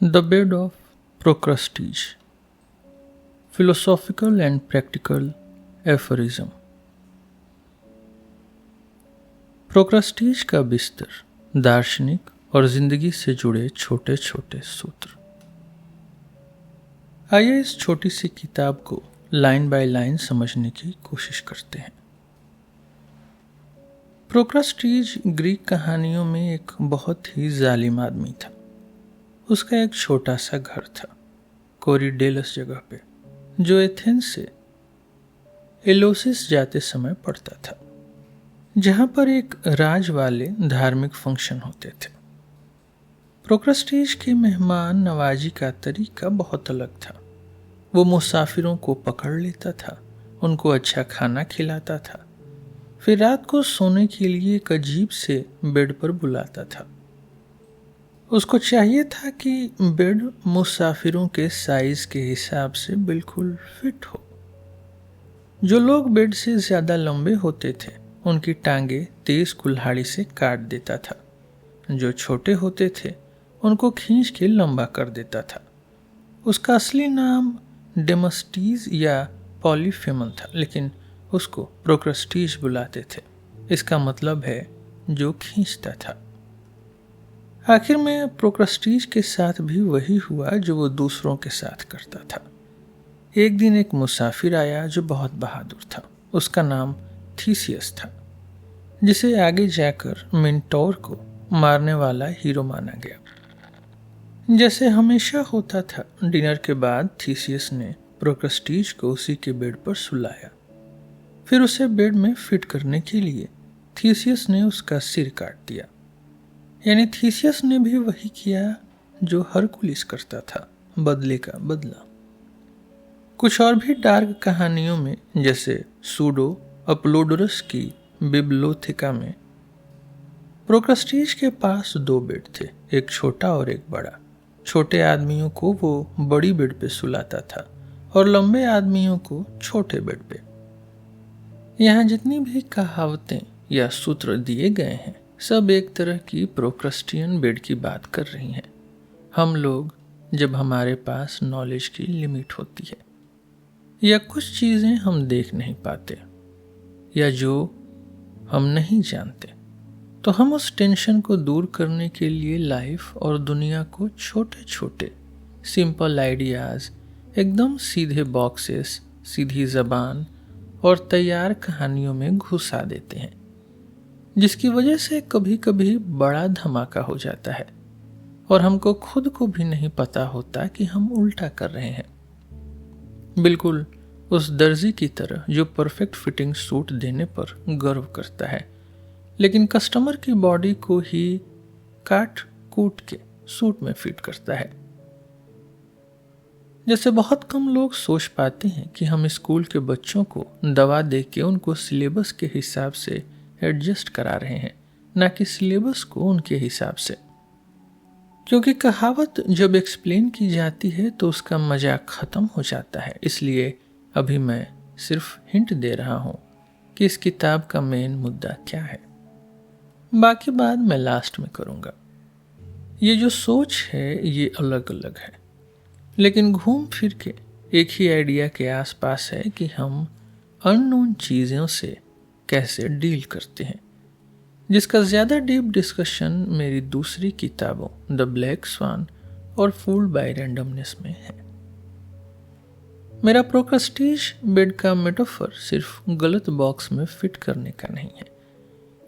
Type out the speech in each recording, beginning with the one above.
The Bed of Procrastination. Philosophical and Practical Aphorism. Procrastination का बिस्तर, दार्शनिक और जिंदगी से जुड़े छोटे छोटे सूत्र। आइए इस छोटी सी किताब को लाइन बाय लाइन समझने की कोशिश करते हैं। प्रोक्रेस्टिनेशन ग्रीक कहानियों में एक बहुत ही जालिम आदमी था। उसका एक छोटा सा घर था कोरिडेलस जगह पे, जो एथेंस से एलोसिस जाते समय पड़ता था, जहां पर एक राज वाले धार्मिक फंक्शन होते थे। प्रोक्रेस्टिनेशन के मेहमान नवाजी का तरीका बहुत अलग था। वो मुसाफिरों को पकड़ लेता था, उनको अच्छा खाना खिलाता था, फिर रात को सोने के लिए एक अजीब से बेड पर बुलाता था। उसको चाहिए था कि बेड मुसाफिरों के साइज के हिसाब से बिल्कुल फिट हो। जो लोग बेड से ज़्यादा लंबे होते थे उनकी टांगे तेज कुल्हाड़ी से काट देता था। जो छोटे होते थे उनको खींच के लंबा कर देता था। उसका असली नाम डेमस्टीज या पॉलीफेमन था, लेकिन उसको प्रोक्रेस्टिनेशन बुलाते थे। इसका मतलब है जो खींचता था। आखिर में प्रोक्रेस्टिनेशन के साथ भी वही हुआ जो वो दूसरों के साथ करता था। एक दिन एक मुसाफिर आया जो बहुत बहादुर था। उसका नाम थीसियस था, जिसे आगे जाकर मिनटोर को मारने वाला हीरो माना गया। जैसे हमेशा होता था, डिनर के बाद थीसियस ने प्रोक्रेस्टिनेशन को उसी के बेड पर सुलाया। फिर उसे बेड में फिट करने के लिए थीसियस ने उसका सिर काट दिया। यानी थीसियस ने भी वही किया जो हरकुलिस करता था, बदले का बदला। कुछ और भी डार्क कहानियों में, जैसे सूडो अपोलोडोरस की बिब्लोथिका में, प्रोक्रेस्टिनेशन के पास दो बेड थे, एक छोटा और एक बड़ा। छोटे आदमियों को वो बड़ी बेड पे सुलाता था और लंबे आदमियों को छोटे बेड पे। यहाँ जितनी भी कहावतें या सूत्र दिए गए हैं, सब एक तरह की प्रोक्रेस्टिनेशन बेड की बात कर रही हैं। हम लोग जब हमारे पास नॉलेज की लिमिट होती है, या कुछ चीज़ें हम देख नहीं पाते, या जो हम नहीं जानते, तो हम उस टेंशन को दूर करने के लिए लाइफ और दुनिया को छोटे छोटे सिंपल आइडियाज़, एकदम सीधे बॉक्सेस, सीधी ज़बान और तैयार कहानियों में घुसा देते हैं, जिसकी वजह से कभी कभी बड़ा धमाका हो जाता है और हमको खुद को भी नहीं पता होता कि हम उल्टा कर रहे हैं। बिल्कुल उस दर्जी की तरह जो परफेक्ट फिटिंग सूट देने पर गर्व करता है, लेकिन कस्टमर की बॉडी को ही काट कूट के सूट में फिट करता है। जैसे बहुत कम लोग सोच पाते हैं कि हम स्कूल के बच्चों को दवा दे के उनको सिलेबस के हिसाब से एडजस्ट करा रहे हैं, ना कि सिलेबस को उनके हिसाब से। क्योंकि कहावत जब एक्सप्लेन की जाती है तो उसका मजा खत्म हो जाता है। इसलिए अभी मैं सिर्फ हिंट दे रहा हूं कि इस किताब का मेन मुद्दा क्या है। बाकी बात मैं लास्ट में करूंगा। ये जो सोच है ये अलग अलग है, लेकिन घूम फिर के एक ही आइडिया के आसपास है कि हम अननोन चीज़ों से कैसे डील करते हैं, जिसका ज़्यादा डीप डिस्कशन मेरी दूसरी किताबों द ब्लैक स्वान और फूल्ड बाय रैंडमनेस में है। मेरा प्रोक्रेस्टिनेशन बेड का मेटाफर सिर्फ गलत बॉक्स में फिट करने का नहीं है।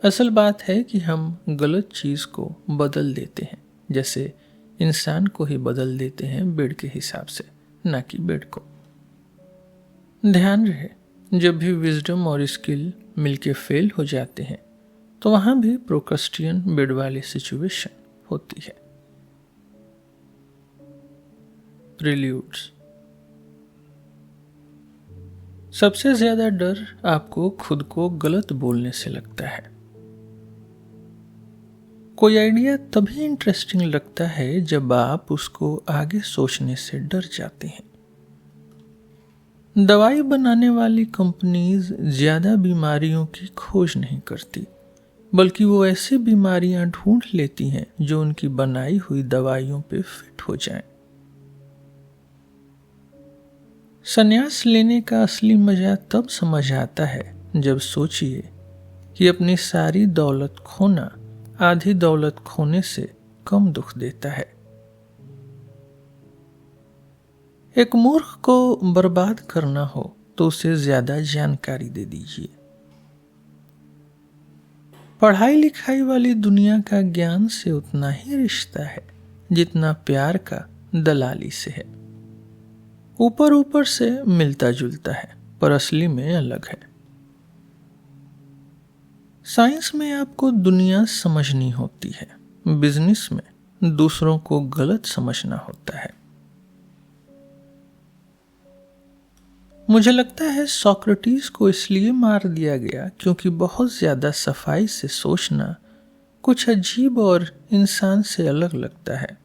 असल बात है कि हम गलत चीज़ को बदल देते हैं, जैसे इंसान को ही बदल देते हैं बेड के हिसाब से, ना कि बेड को। ध्यान रहे, जब भी विजडम और स्किल मिलके फेल हो जाते हैं तो वहां भी प्रोक्रेस्टिनेशन बेड वाली सिचुएशन होती है। प्रील्यूड्स। सबसे ज्यादा डर आपको खुद को गलत बोलने से लगता है। कोई आइडिया तभी इंटरेस्टिंग लगता है जब आप उसको आगे सोचने से डर जाते हैं। दवाई बनाने वाली कंपनीज ज्यादा बीमारियों की खोज नहीं करती, बल्कि वो ऐसी बीमारियां ढूंढ लेती हैं जो उनकी बनाई हुई दवाइयों पे फिट हो जाएं। संन्यास लेने का असली मजा तब समझ आता है जब सोचिए कि अपनी सारी दौलत खोना आधी दौलत खोने से कम दुख देता है। एक मूर्ख को बर्बाद करना हो तो उसे ज्यादा जानकारी दे दीजिए। पढ़ाई लिखाई वाली दुनिया का ज्ञान से उतना ही रिश्ता है जितना प्यार का दलाली से है। ऊपर ऊपर से मिलता जुलता है पर असली में अलग है। साइंस में आपको दुनिया समझनी होती है, बिजनेस में दूसरों को गलत समझना होता है। मुझे लगता है सोक्रेटिस को इसलिए मार दिया गया क्योंकि बहुत ज्यादा सफाई से सोचना कुछ अजीब और इंसान से अलग लगता है।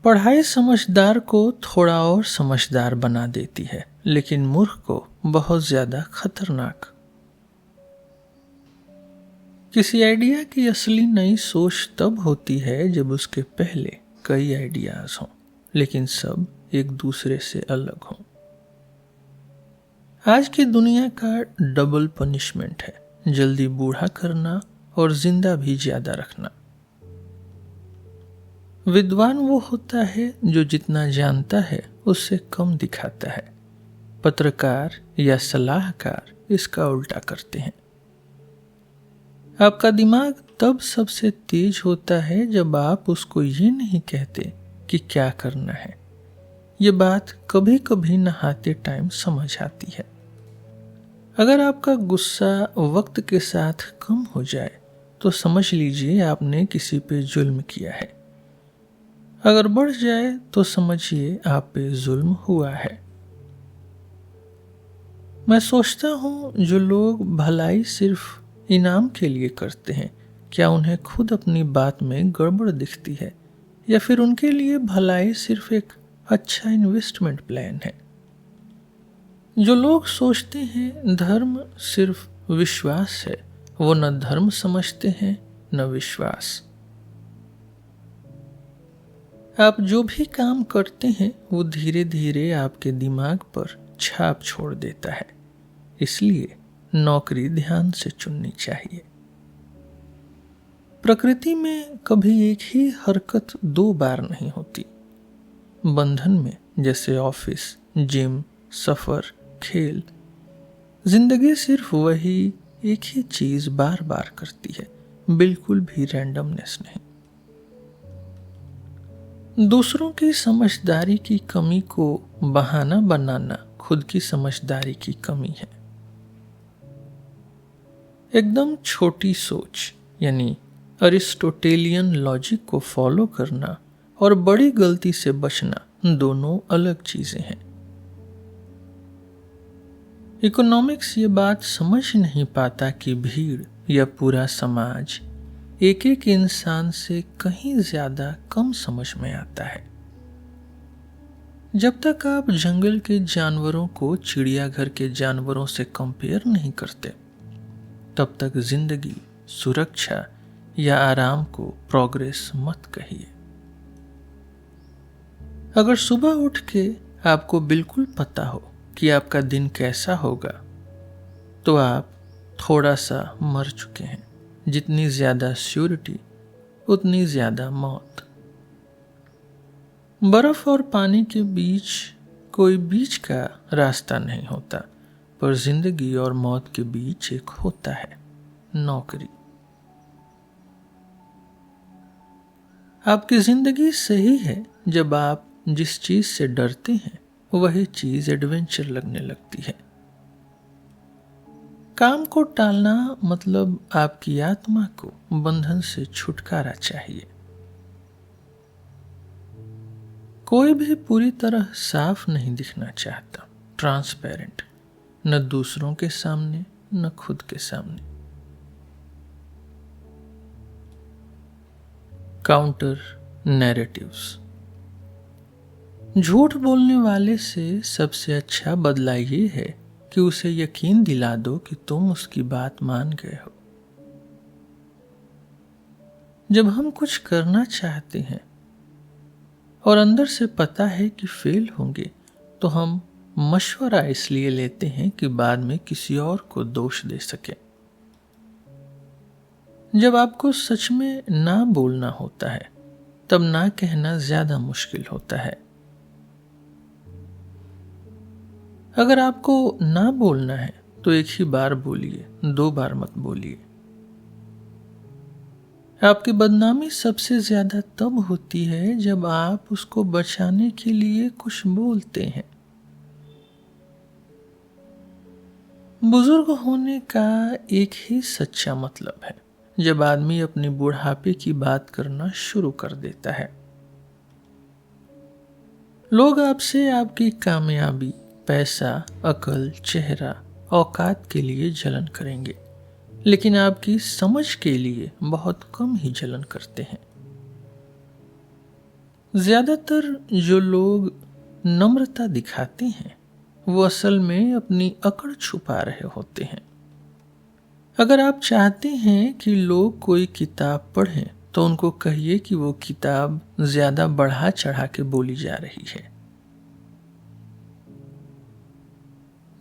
पढ़ाई समझदार को थोड़ा और समझदार बना देती है, लेकिन मूर्ख को बहुत ज्यादा खतरनाक। किसी आइडिया की असली नई सोच तब होती है जब उसके पहले कई आइडियाज हों, लेकिन सब एक दूसरे से अलग हों। आज की दुनिया का डबल पनिशमेंट है, जल्दी बूढ़ा करना और जिंदा भी ज्यादा रखना। विद्वान वो होता है जो जितना जानता है उससे कम दिखाता है। पत्रकार या सलाहकार इसका उल्टा करते हैं। आपका दिमाग तब सबसे तेज होता है जब आप उसको ये नहीं कहते कि क्या करना है। ये बात कभी कभी नहाते टाइम समझ आती है। अगर आपका गुस्सा वक्त के साथ कम हो जाए तो समझ लीजिए आपने किसी पे जुल्म किया है। अगर बढ़ जाए तो समझिए आप पे जुल्म हुआ है। मैं सोचता हूं जो लोग भलाई सिर्फ इनाम के लिए करते हैं, क्या उन्हें खुद अपनी बात में गड़बड़ दिखती है या फिर उनके लिए भलाई सिर्फ एक अच्छा इन्वेस्टमेंट प्लान है। जो लोग सोचते हैं धर्म सिर्फ विश्वास है, वो न धर्म समझते हैं न विश्वास। आप जो भी काम करते हैं वो धीरे धीरे आपके दिमाग पर छाप छोड़ देता है, इसलिए नौकरी ध्यान से चुननी चाहिए। प्रकृति में कभी एक ही हरकत दो बार नहीं होती। बंधन में जैसे ऑफिस, जिम, सफर, खेल, जिंदगी सिर्फ वही एक ही चीज बार बार करती है, बिल्कुल भी रैंडमनेस नहीं। दूसरों की समझदारी की कमी को बहाना बनाना खुद की समझदारी की कमी है। एकदम छोटी सोच यानी अरिस्टोटेलियन लॉजिक को फॉलो करना और बड़ी गलती से बचना दोनों अलग चीजें हैं। इकोनॉमिक्स ये बात समझ नहीं पाता कि भीड़ या पूरा समाज एक एक इंसान से कहीं ज्यादा कम समझ में आता है। जब तक आप जंगल के जानवरों को चिड़ियाघर के जानवरों से कंपेयर नहीं करते, तब तक जिंदगी, सुरक्षा या आराम को प्रोग्रेस मत कहिए। अगर सुबह उठ के आपको बिल्कुल पता हो कि आपका दिन कैसा होगा, तो आप थोड़ा सा मर चुके हैं। जितनी ज्यादा श्योरिटी उतनी ज्यादा मौत। बर्फ और पानी के बीच कोई बीच का रास्ता नहीं होता, पर जिंदगी और मौत के बीच एक होता है, नौकरी। आपकी जिंदगी सही है जब आप जिस चीज से डरते हैं वही चीज एडवेंचर लगने लगती है। काम को टालना मतलब आपकी आत्मा को बंधन से छुटकारा चाहिए। कोई भी पूरी तरह साफ नहीं दिखना चाहता, ट्रांसपेरेंट, न दूसरों के सामने न खुद के सामने। Counter narratives. झूठ बोलने वाले से सबसे अच्छा बदला ये है कि उसे यकीन दिला दो कि तुम उसकी बात मान गए हो। जब हम कुछ करना चाहते हैं और अंदर से पता है कि फेल होंगे, तो हम मशवरा इसलिए लेते हैं कि बाद में किसी और को दोष दे सके। जब आपको सच में ना बोलना होता है, तब ना कहना ज्यादा मुश्किल होता है। अगर आपको ना बोलना है तो एक ही बार बोलिए, 2 बार मत बोलिए। आपकी बदनामी सबसे ज्यादा तब होती है जब आप उसको बचाने के लिए कुछ बोलते हैं। बुजुर्ग होने का एक ही सच्चा मतलब है, जब आदमी अपनी बुढ़ापे की बात करना शुरू कर देता है। लोग आपसे आपकी कामयाबी, पैसा, अकल, चेहरा, औकात के लिए जलन करेंगे, लेकिन आपकी समझ के लिए बहुत कम ही जलन करते हैं। ज्यादातर जो लोग नम्रता दिखाते हैं, वो असल में अपनी अकड़ छुपा रहे होते हैं। अगर आप चाहते हैं कि लोग कोई किताब पढ़ें, तो उनको कहिए कि वो किताब ज्यादा बढ़ा चढ़ा के बोली जा रही है।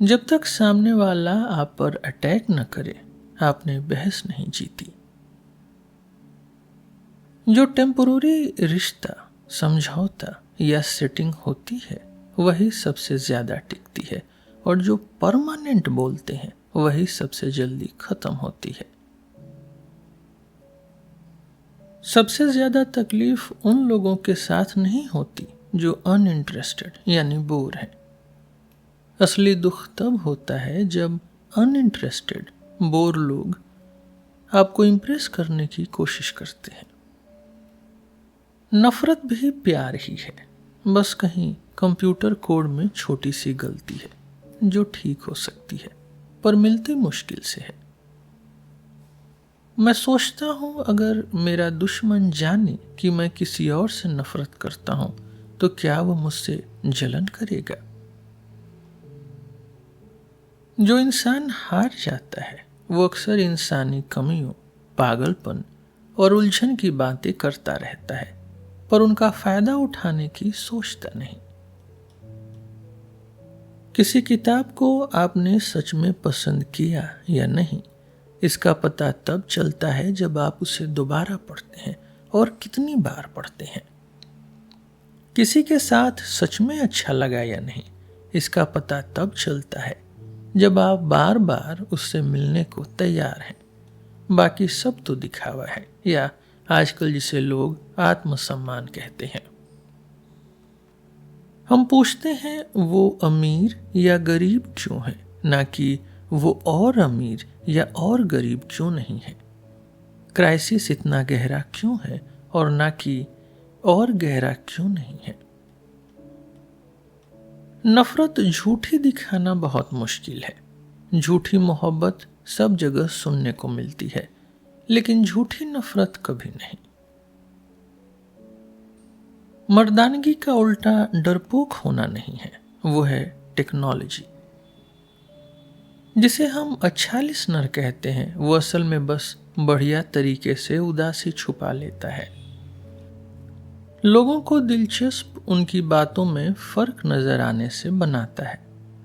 जब तक सामने वाला आप पर अटैक न करे, आपने बहस नहीं जीती। जो टेम्पोररी रिश्ता, समझौता या सेटिंग होती है, वही सबसे ज्यादा टिकती है, और जो परमानेंट बोलते हैं वही सबसे जल्दी खत्म होती है। सबसे ज्यादा तकलीफ उन लोगों के साथ नहीं होती जो अनइंटरेस्टेड यानी बोर है। असली दुख तब होता है जब अनइंटरेस्टेड, बोर लोग आपको इंप्रेस करने की कोशिश करते हैं। नफरत भी प्यार ही है, बस कहीं कंप्यूटर कोड में छोटी सी गलती है जो ठीक हो सकती है, पर मिलती मुश्किल से है। मैं सोचता हूं अगर मेरा दुश्मन जाने कि मैं किसी और से नफरत करता हूं, तो क्या वो मुझसे जलन करेगा? जो इंसान हार जाता है वो अक्सर इंसानी कमियों, पागलपन और उलझन की बातें करता रहता है, पर उनका फायदा उठाने की सोचता नहीं। किसी किताब को आपने सच में पसंद किया या नहीं, इसका पता तब चलता है जब आप उसे दोबारा पढ़ते हैं और कितनी बार पढ़ते हैं। किसी के साथ सच में अच्छा लगा या नहीं, इसका पता तब चलता है जब आप बार बार उससे मिलने को तैयार हैं। बाकी सब तो दिखावा है, या आजकल जिसे लोग आत्मसम्मान कहते हैं। हम पूछते हैं वो अमीर या गरीब क्यों है, ना कि वो और अमीर या और गरीब क्यों नहीं है। क्राइसिस इतना गहरा क्यों है, और ना कि और गहरा क्यों नहीं है। नफरत झूठी दिखाना बहुत मुश्किल है। झूठी मोहब्बत सब जगह सुनने को मिलती है, लेकिन झूठी नफरत कभी नहीं। मर्दानगी का उल्टा डरपोक होना नहीं है, वो है टेक्नोलॉजी। जिसे हम अच्छा लिसनर कहते हैं, वो असल में बस बढ़िया तरीके से उदासी छुपा लेता है। लोगों को दिलचस्प उनकी बातों में फर्क नजर आने से बनाता है,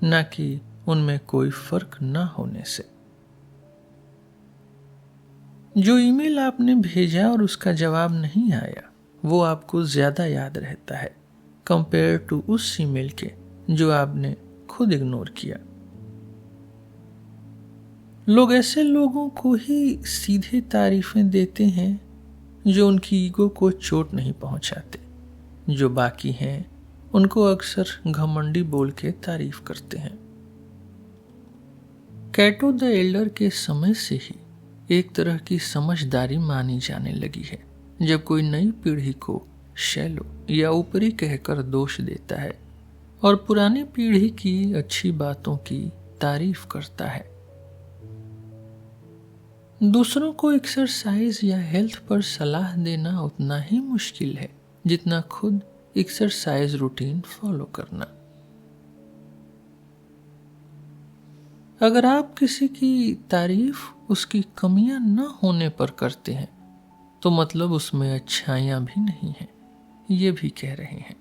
ना कि उनमें कोई फर्क ना होने से। जो ईमेल आपने भेजा और उसका जवाब नहीं आया, वो आपको ज्यादा याद रहता है कंपेयर टू उस ईमेल के जो आपने खुद इग्नोर किया। लोग ऐसे लोगों को ही सीधे तारीफें देते हैं जो उनकी ईगो को चोट नहीं पहुंचाते। जो बाकी हैं उनको अक्सर घमंडी बोल के तारीफ करते हैं। कैटो द एल्डर के समय से ही एक तरह की समझदारी मानी जाने लगी है। जब कोई नई पीढ़ी को शैलो या ऊपरी कहकर दोष देता है और पुरानी पीढ़ी की अच्छी बातों की तारीफ करता है। दूसरों को एक्सरसाइज या हेल्थ पर सलाह देना उतना ही मुश्किल है जितना खुद एक्सरसाइज रूटीन फॉलो करना। अगर आप किसी की तारीफ उसकी कमियां न होने पर करते हैं, तो मतलब उसमें अच्छाइयां भी नहीं हैं, ये भी कह रहे हैं।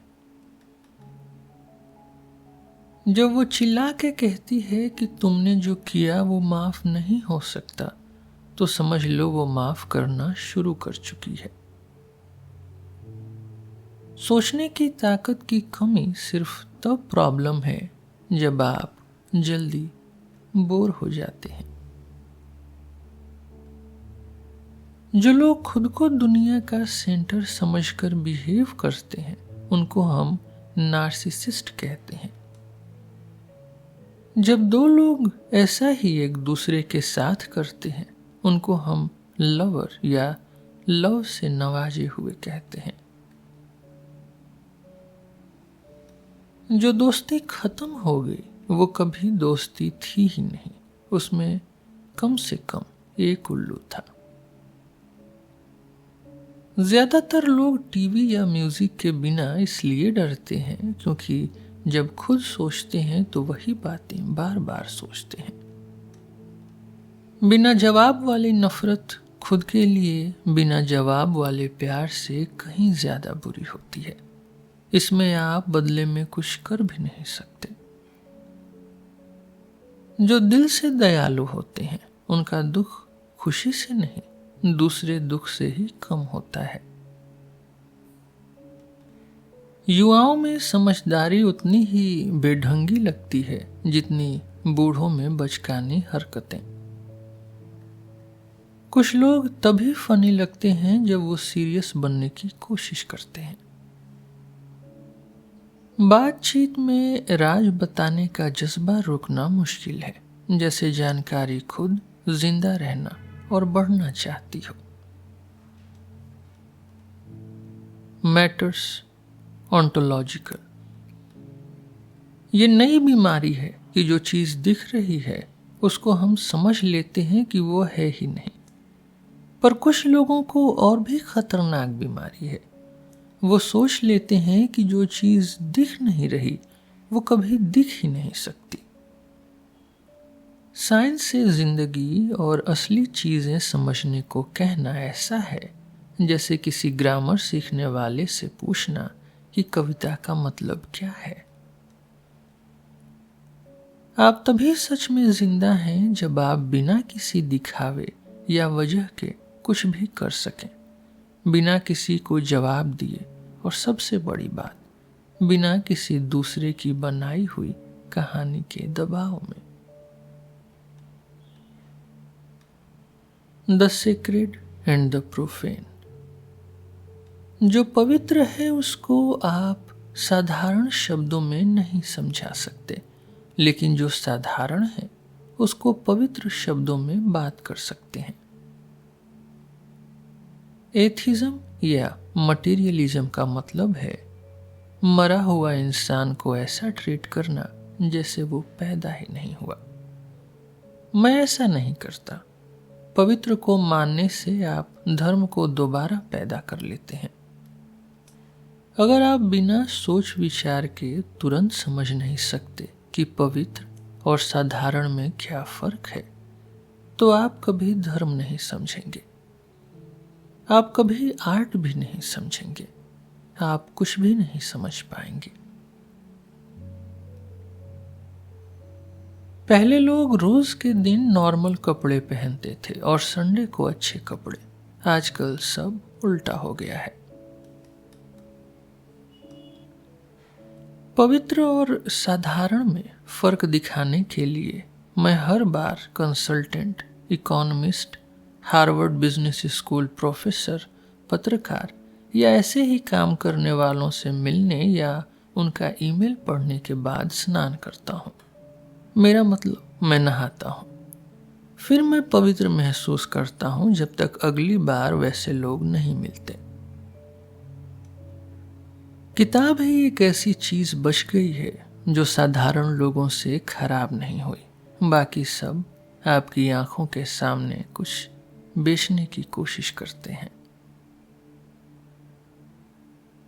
जब वो चिल्ला के कहती है कि तुमने जो किया वो माफ नहीं हो सकता, तो समझ लो वो माफ करना शुरू कर चुकी है। सोचने की ताकत की कमी सिर्फ तब प्रॉब्लम है जब आप जल्दी बोर हो जाते हैं। जो लोग खुद को दुनिया का सेंटर समझकर बिहेव करते हैं उनको हम नार्सिसिस्ट कहते हैं। जब दो लोग ऐसा ही एक दूसरे के साथ करते हैं उनको हम लवर या लव से नवाजे हुए कहते हैं। जो दोस्ती खत्म हो गई वो कभी दोस्ती थी ही नहीं, उसमें कम से कम एक उल्लू था। ज्यादातर लोग टीवी या म्यूजिक के बिना इसलिए डरते हैं क्योंकि जब खुद सोचते हैं तो वही बातें बार बार सोचते हैं। बिना जवाब वाली नफरत खुद के लिए बिना जवाब वाले प्यार से कहीं ज्यादा बुरी होती है। इसमें आप बदले में कुछ कर भी नहीं सकते। जो दिल से दयालु होते हैं उनका दुख खुशी से नहीं दूसरे दुख से ही कम होता है। युवाओं में समझदारी उतनी ही बेढंगी लगती है जितनी बूढ़ों में बचकानी हरकतें। कुछ लोग तभी फनी लगते हैं जब वो सीरियस बनने की कोशिश करते हैं। बातचीत में राज बताने का जज्बा रोकना मुश्किल है, जैसे जानकारी खुद जिंदा रहना और बढ़ना चाहती हो। Matters ontological. ये नई बीमारी है कि जो चीज दिख रही है उसको हम समझ लेते हैं कि वो है ही नहीं। पर कुछ लोगों को और भी खतरनाक बीमारी है, वो सोच लेते हैं कि जो चीज दिख नहीं रही वो कभी दिख ही नहीं सकती। साइंस से जिंदगी और असली चीजें समझने को कहना ऐसा है जैसे किसी ग्रामर सीखने वाले से पूछना कि कविता का मतलब क्या है। आप तभी सच में जिंदा हैं जब आप बिना किसी दिखावे या वजह के कुछ भी कर सकें, बिना किसी को जवाब दिए, और सबसे बड़ी बात, बिना किसी दूसरे की बनाई हुई कहानी के दबाव में। The sacred and the profane. जो पवित्र है उसको आप साधारण शब्दों में नहीं समझा सकते, लेकिन जो साधारण है उसको पवित्र शब्दों में बात कर सकते हैं। एथिज्म या मटेरियलिज्म का मतलब है मरा हुआ इंसान को ऐसा ट्रीट करना जैसे वो पैदा ही नहीं हुआ। मैं ऐसा नहीं करता। पवित्र को मानने से आप धर्म को दोबारा पैदा कर लेते हैं। अगर आप बिना सोच विचार के तुरंत समझ नहीं सकते कि पवित्र और साधारण में क्या फर्क है, तो आप कभी धर्म नहीं समझेंगे, आप कभी आर्ट भी नहीं समझेंगे, आप कुछ भी नहीं समझ पाएंगे। पहले लोग रोज के दिन नॉर्मल कपड़े पहनते थे और संडे को अच्छे कपड़े। आजकल सब उल्टा हो गया है। पवित्र और साधारण में फर्क दिखाने के लिए मैं हर बार consultant, economist, Harvard business school professor, पत्रकार या ऐसे ही काम करने वालों से मिलने या उनका ईमेल पढ़ने के बाद स्नान करता हूँ। मेरा मतलब मैं नहाता हूँ, फिर मैं पवित्र महसूस करता हूँ जब तक अगली बार वैसे लोग नहीं मिलते। किताब ही एक ऐसी चीज बच गई है जो साधारण लोगों से खराब नहीं हुई। बाकी सब आपकी आंखों के सामने कुछ बेचने की कोशिश करते हैं।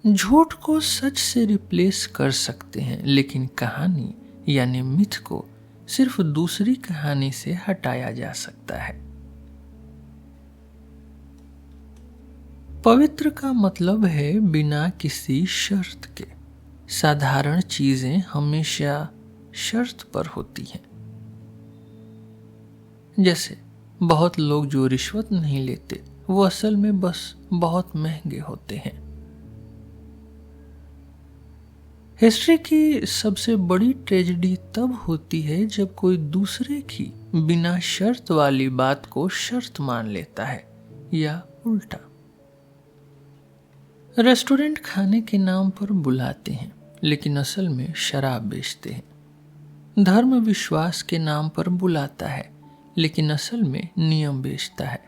झूठ को सच से रिप्लेस कर सकते हैं, लेकिन कहानी यानी मिथ को सिर्फ दूसरी कहानी से हटाया जा सकता है। पवित्र का मतलब है बिना किसी शर्त के। साधारण चीजें हमेशा शर्त पर होती हैं। जैसे बहुत लोग जो रिश्वत नहीं लेते वो असल में बस बहुत महंगे होते हैं। हिस्ट्री की सबसे बड़ी ट्रेजेडी तब होती है जब कोई दूसरे की बिना शर्त वाली बात को शर्त मान लेता है या उल्टा। रेस्टोरेंट खाने के नाम पर बुलाते हैं लेकिन असल में शराब बेचते हैं। धर्म विश्वास के नाम पर बुलाता है लेकिन असल में नियम बेचता है।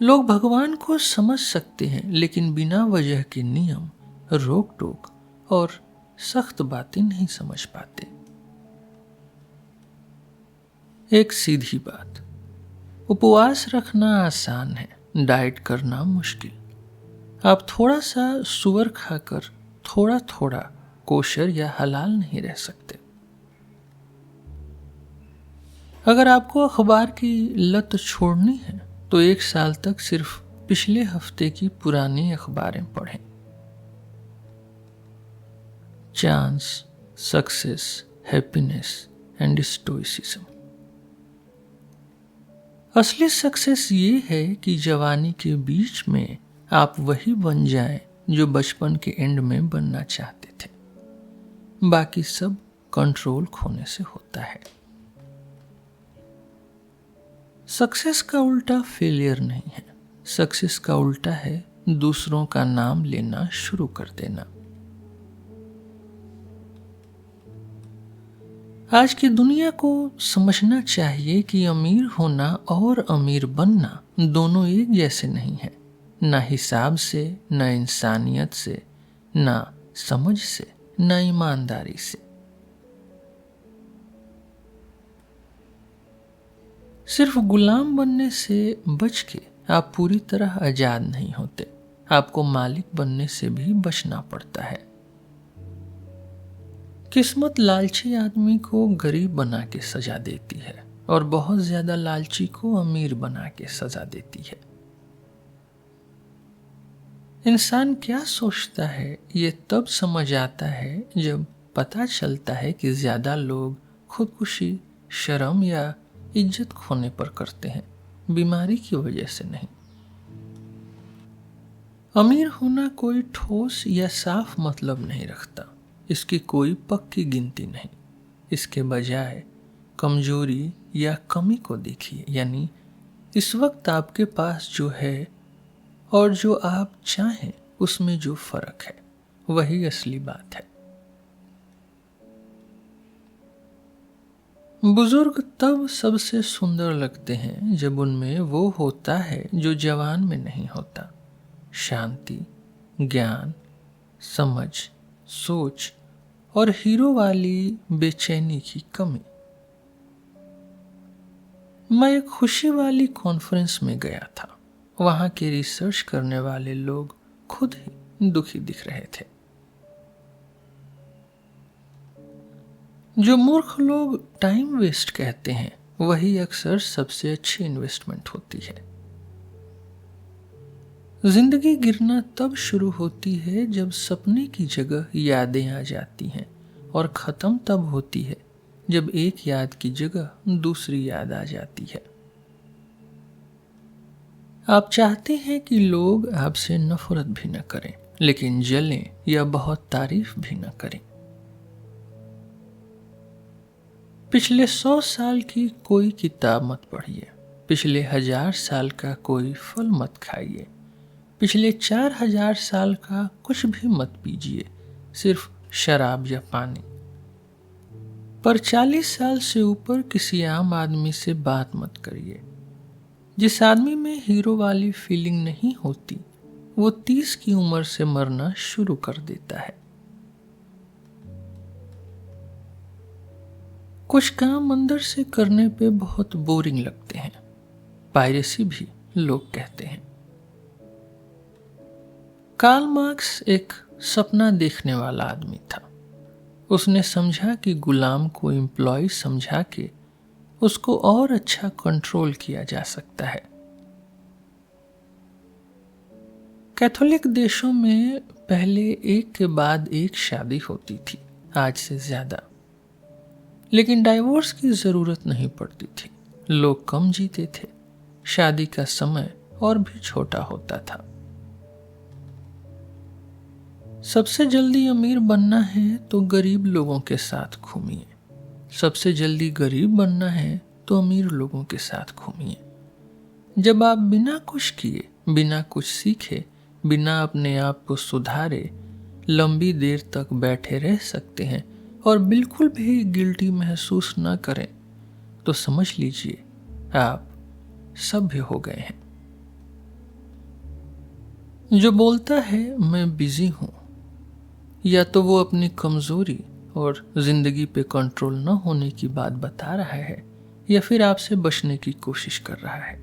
लोग भगवान को समझ सकते हैं लेकिन बिना वजह के नियम, रोक टोक और सख्त बातें नहीं समझ पाते। एक सीधी बात, उपवास रखना आसान है, डाइट करना मुश्किल। आप थोड़ा सा सुअर खाकर थोड़ा थोड़ा कोशर या हलाल नहीं रह सकते। अगर आपको अखबार की लत छोड़नी है तो 1 साल तक सिर्फ पिछले हफ्ते की पुरानी अखबारें पढ़ें। Chance, success, happiness and stoicism. असली सक्सेस ये है कि जवानी के बीच में आप वही बन जाएं जो बचपन के एंड में बनना चाहते थे। बाकी सब कंट्रोल खोने से होता है। सक्सेस का उल्टा फेलियर नहीं है। सक्सेस का उल्टा है दूसरों का नाम लेना शुरू कर देना। आज की दुनिया को समझना चाहिए कि अमीर होना और अमीर बनना दोनों एक जैसे नहीं है। ना हिसाब से, ना इंसानियत से, ना समझ से, ना ईमानदारी से। सिर्फ गुलाम बनने से बच के आप पूरी तरह आजाद नहीं होते। आपको मालिक बनने से भी बचना पड़ता है। किस्मत लालची आदमी को गरीब बना के सजा देती है और बहुत ज्यादा लालची को अमीर बना के सजा देती है। इंसान क्या सोचता है ये तब समझ आता है जब पता चलता है कि ज्यादा लोग खुदकुशी शर्म या इज्जत खोने पर करते हैं, बीमारी की वजह से नहीं। अमीर होना कोई ठोस या साफ मतलब नहीं रखता। इसकी कोई पक्की गिनती नहीं। इसके बजाय कमजोरी या कमी को देखिए, यानी इस वक्त आपके पास जो है और जो आप चाहें उसमें जो फर्क है, वही असली बात है। बुजुर्ग तब सबसे सुंदर लगते हैं जब उनमें वो होता है जो जवान में नहीं होता। शांति, ज्ञान, समझ, सोच और हीरो वाली बेचैनी की कमी। मैं एक खुशी वाली कॉन्फ्रेंस में गया था। वहां के रिसर्च करने वाले लोग खुद ही दुखी दिख रहे थे। जो मूर्ख लोग टाइम वेस्ट कहते हैं वही अक्सर सबसे अच्छी इन्वेस्टमेंट होती है। जिंदगी गिरना तब शुरू होती है जब सपने की जगह यादें आ जाती हैं, और खत्म तब होती है जब एक याद की जगह दूसरी याद आ जाती है। आप चाहते हैं कि लोग आपसे नफरत भी न करें, लेकिन जलें या बहुत तारीफ भी न करें। पिछले 100 साल की कोई किताब मत पढ़िए। पिछले 1000 साल का कोई फल मत खाइए। पिछले 4000 साल का कुछ भी मत पीजिए, सिर्फ शराब या पानी। पर 40 साल से ऊपर किसी आम आदमी से बात मत करिए। जिस आदमी में हीरो वाली फीलिंग नहीं होती वो 30 की उम्र से मरना शुरू कर देता है। कुछ काम अंदर से करने पे बहुत बोरिंग लगते हैं, पायरेसी भी लोग कहते हैं। कार्ल मार्क्स एक सपना देखने वाला आदमी था। उसने समझा कि गुलाम को एम्प्लॉय समझा के उसको और अच्छा कंट्रोल किया जा सकता है। कैथोलिक देशों में पहले एक के बाद एक शादी होती थी, आज से ज्यादा, लेकिन डाइवोर्स की जरूरत नहीं पड़ती थी। लोग कम जीते थे, शादी का समय और भी छोटा होता था। सबसे जल्दी अमीर बनना है तो गरीब लोगों के साथ घूमिए, सबसे जल्दी गरीब बनना है तो अमीर लोगों के साथ घूमिए। जब आप बिना कुछ किए, बिना कुछ सीखे, बिना अपने आप को सुधारे लंबी देर तक बैठे रह सकते हैं और बिल्कुल भी गिल्टी महसूस न करें, तो समझ लीजिए आप सभ्य हो गए हैं। जो बोलता है मैं बिजी हूं, या तो वो अपनी कमजोरी और जिंदगी पे कंट्रोल न होने की बात बता रहा है, या फिर आपसे बचने की कोशिश कर रहा है।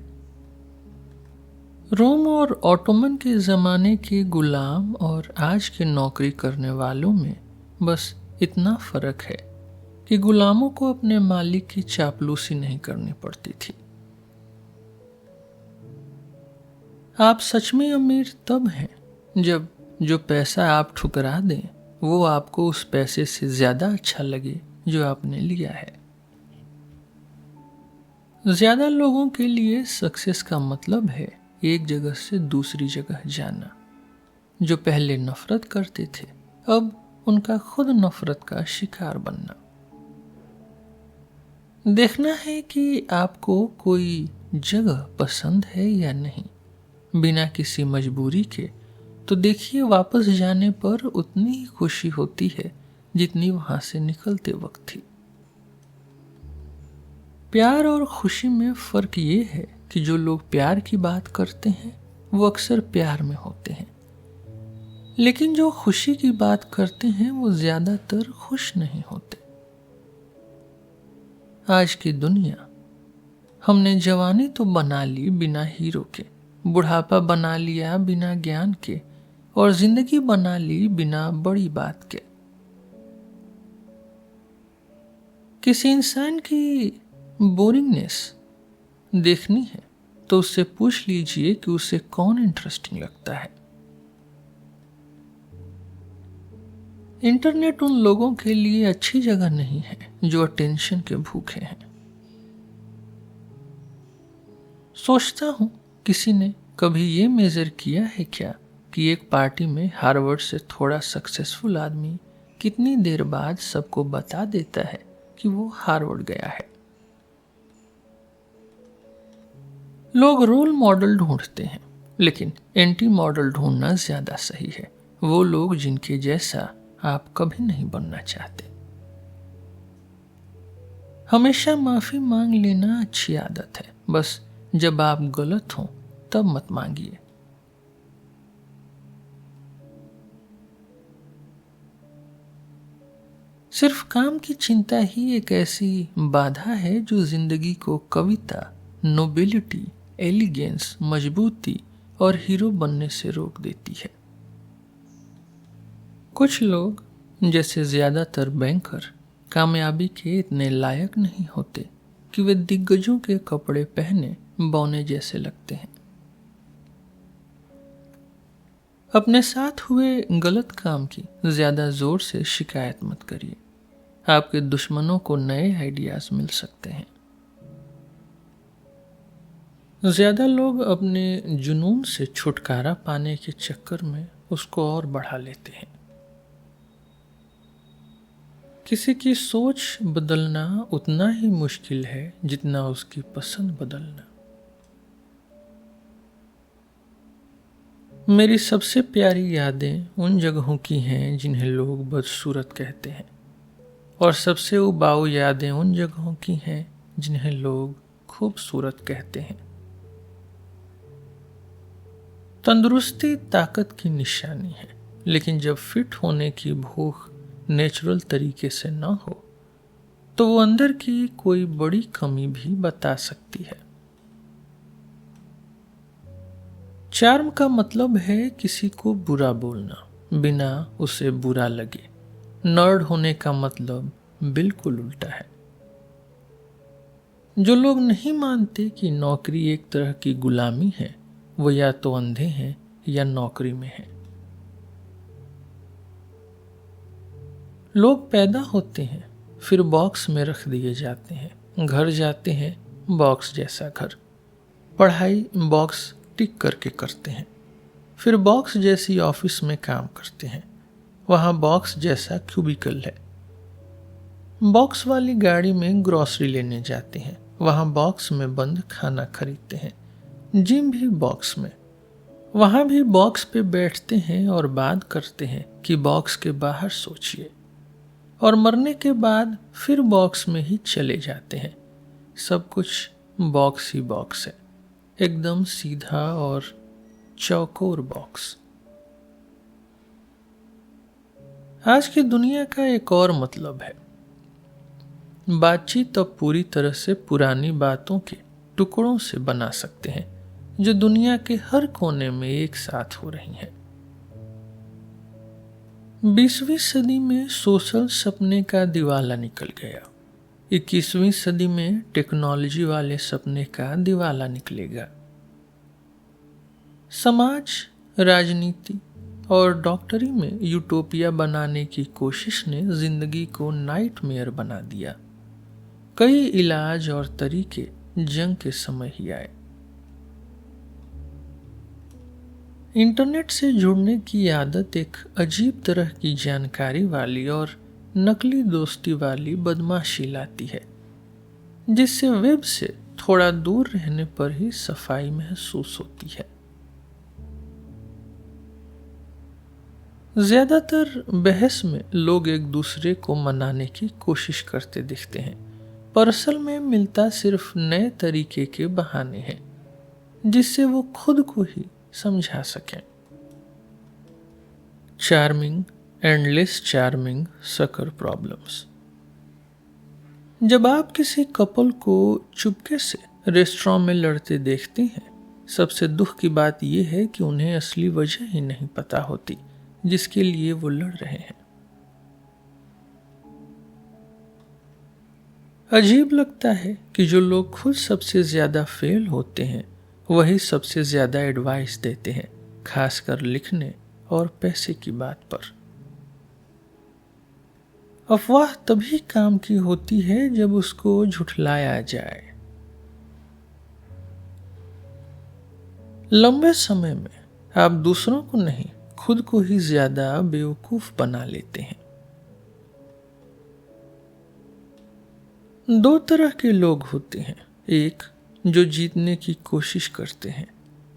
रोम और ऑटोमन के ज़माने के गुलाम और आज के नौकरी करने वालों में बस इतना फ़र्क है कि गुलामों को अपने मालिक की चापलूसी नहीं करनी पड़ती थी। आप सच में अमीर तब हैं जब जो पैसा आप ठुकरा दें वो आपको उस पैसे से ज़्यादा अच्छा लगे जो आपने लिया है। ज़्यादा लोगों के लिए सक्सेस का मतलब है एक जगह से दूसरी जगह जाना। जो पहले नफरत करते थे अब उनका खुद नफरत का शिकार बनना। देखना है कि आपको कोई जगह पसंद है या नहीं, बिना किसी मजबूरी के, तो देखिए वापस जाने पर उतनी ही खुशी होती है जितनी वहां से निकलते वक्त थी। प्यार और खुशी में फर्क ये है कि जो लोग प्यार की बात करते हैं वो अक्सर प्यार में होते हैं, लेकिन जो खुशी की बात करते हैं वो ज्यादातर खुश नहीं होते। आज की दुनिया, हमने जवानी तो बना ली बिना हीरो के, बुढ़ापा बना लिया बिना ज्ञान के, और जिंदगी बना ली बिना बड़ी बात के। किसी इंसान की बोरिंगनेस देखनी है तो उससे पूछ लीजिए कि उसे कौन इंटरेस्टिंग लगता है। इंटरनेट उन लोगों के लिए अच्छी जगह नहीं है जो अटेंशन के भूखे हैं। सोचता हूं किसी ने कभी ये मेजर किया है क्या कि एक पार्टी में हार्वर्ड से थोड़ा सक्सेसफुल आदमी कितनी देर बाद सबको बता देता है कि वो हार्वर्ड गया है। लोग रोल मॉडल ढूंढते हैं, लेकिन एंटी मॉडल ढूंढना ज्यादा सही है। वो लोग जिनके जैसा आप कभी नहीं बनना चाहते। हमेशा माफी मांग लेना अच्छी आदत है, बस जब आप गलत हो तब मत मांगिए। सिर्फ काम की चिंता ही एक ऐसी बाधा है जो जिंदगी को कविता, नोबिलिटी, एलिगेंस, मजबूती और हीरो बनने से रोक देती है। कुछ लोग, जैसे ज्यादातर बैंकर, कामयाबी के इतने लायक नहीं होते कि वे दिग्गजों के कपड़े पहने बौने जैसे लगते हैं। अपने साथ हुए गलत काम की ज्यादा जोर से शिकायत मत करिए, आपके दुश्मनों को नए आइडियाज मिल सकते हैं। ज्यादा लोग अपने जुनून से छुटकारा पाने के चक्कर में उसको और बढ़ा लेते हैं। किसी की सोच बदलना उतना ही मुश्किल है जितना उसकी पसंद बदलना। मेरी सबसे प्यारी यादें उन जगहों की हैं जिन्हें लोग बदसूरत कहते हैं, और सबसे उबाऊ यादें उन जगहों की हैं जिन्हें लोग खूबसूरत कहते हैं। तंदुरुस्ती ताकत की निशानी है, लेकिन जब फिट होने की भूख नेचुरल तरीके से ना हो तो वो अंदर की कोई बड़ी कमी भी बता सकती है। चार्म का मतलब है किसी को बुरा बोलना बिना उसे बुरा लगे। नर्ड होने का मतलब बिल्कुल उल्टा है। जो लोग नहीं मानते कि नौकरी एक तरह की गुलामी है, वो या तो अंधे हैं या नौकरी में हैं। लोग पैदा होते हैं, फिर बॉक्स में रख दिए जाते हैं, घर जाते हैं, बॉक्स जैसा घर, पढ़ाई बॉक्स टिक करके करते हैं, फिर बॉक्स जैसी ऑफिस में काम करते हैं, वहाँ बॉक्स जैसा क्यूबिकल है। बॉक्स वाली गाड़ी में ग्रॉसरी लेने जाते हैं, वहाँ बॉक्स में बंद खाना खरीदते हैं। जिम भी बॉक्स में, वहाँ भी बॉक्स पे बैठते हैं और बात करते हैं कि बॉक्स के बाहर सोचिए, और मरने के बाद फिर बॉक्स में ही चले जाते हैं। सब कुछ बॉक्स ही बॉक्स है, एकदम सीधा और चौकोर बॉक्स। आज की दुनिया का एक और मतलब है, बातचीत अब पूरी तरह से पुरानी बातों के टुकड़ों से बना सकते हैं जो दुनिया के हर कोने में एक साथ हो रही हैं। 20वीं सदी में सोशल सपने का दिवाला निकल गया, 21वीं सदी में टेक्नोलॉजी वाले सपने का दिवाला निकलेगा। समाज, राजनीति और डॉक्टरी में यूटोपिया बनाने की कोशिश ने जिंदगी को नाइटमेयर बना दिया। कई इलाज और तरीके जंग के समय ही आए। इंटरनेट से जुड़ने की आदत एक अजीब तरह की जानकारी वाली और नकली दोस्ती वाली बदमाशी लाती है, जिससे वेब से थोड़ा दूर रहने पर ही सफाई महसूस होती है। ज्यादातर बहस में लोग एक दूसरे को मनाने की कोशिश करते दिखते हैं, पर असल में मिलता सिर्फ नए तरीके के बहाने हैं जिससे वो खुद को ही समझा सकें। Charming, endless charming sucker problems. जब आप किसी कपल को चुपके से रेस्टोरेंट में लड़ते देखते हैं, सबसे दुख की बात यह है कि उन्हें असली वजह ही नहीं पता होती जिसके लिए वो लड़ रहे हैं। अजीब लगता है कि जो लोग खुद सबसे ज्यादा फेल होते हैं वही सबसे ज्यादा एडवाइस देते हैं, खासकर लिखने और पैसे की बात पर। अफवाह तभी काम की होती है जब उसको झुठलाया जाए। लंबे समय में आप दूसरों को नहीं, खुद को ही ज्यादा बेवकूफ बना लेते हैं। दो तरह के लोग होते हैं, एक जो जीतने की कोशिश करते हैं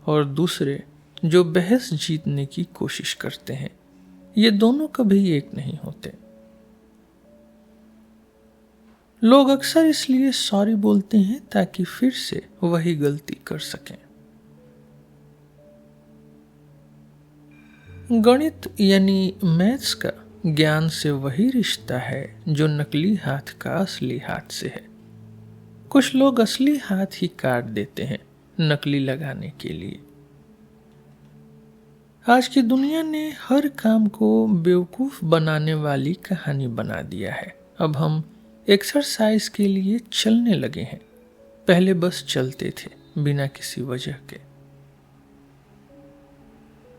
और दूसरे जो बहस जीतने की कोशिश करते हैं। ये दोनों कभी एक नहीं होते। लोग अक्सर इसलिए सॉरी बोलते हैं ताकि फिर से वही गलती कर सकें। गणित यानी मैथ्स का ज्ञान से वही रिश्ता है जो नकली हाथ का असली हाथ से है। कुछ लोग असली हाथ ही काट देते हैं नकली लगाने के लिए। आज की दुनिया ने हर काम को बेवकूफ बनाने वाली कहानी बना दिया है। अब हम एक्सरसाइज के लिए चलने लगे हैं, पहले बस चलते थे बिना किसी वजह के।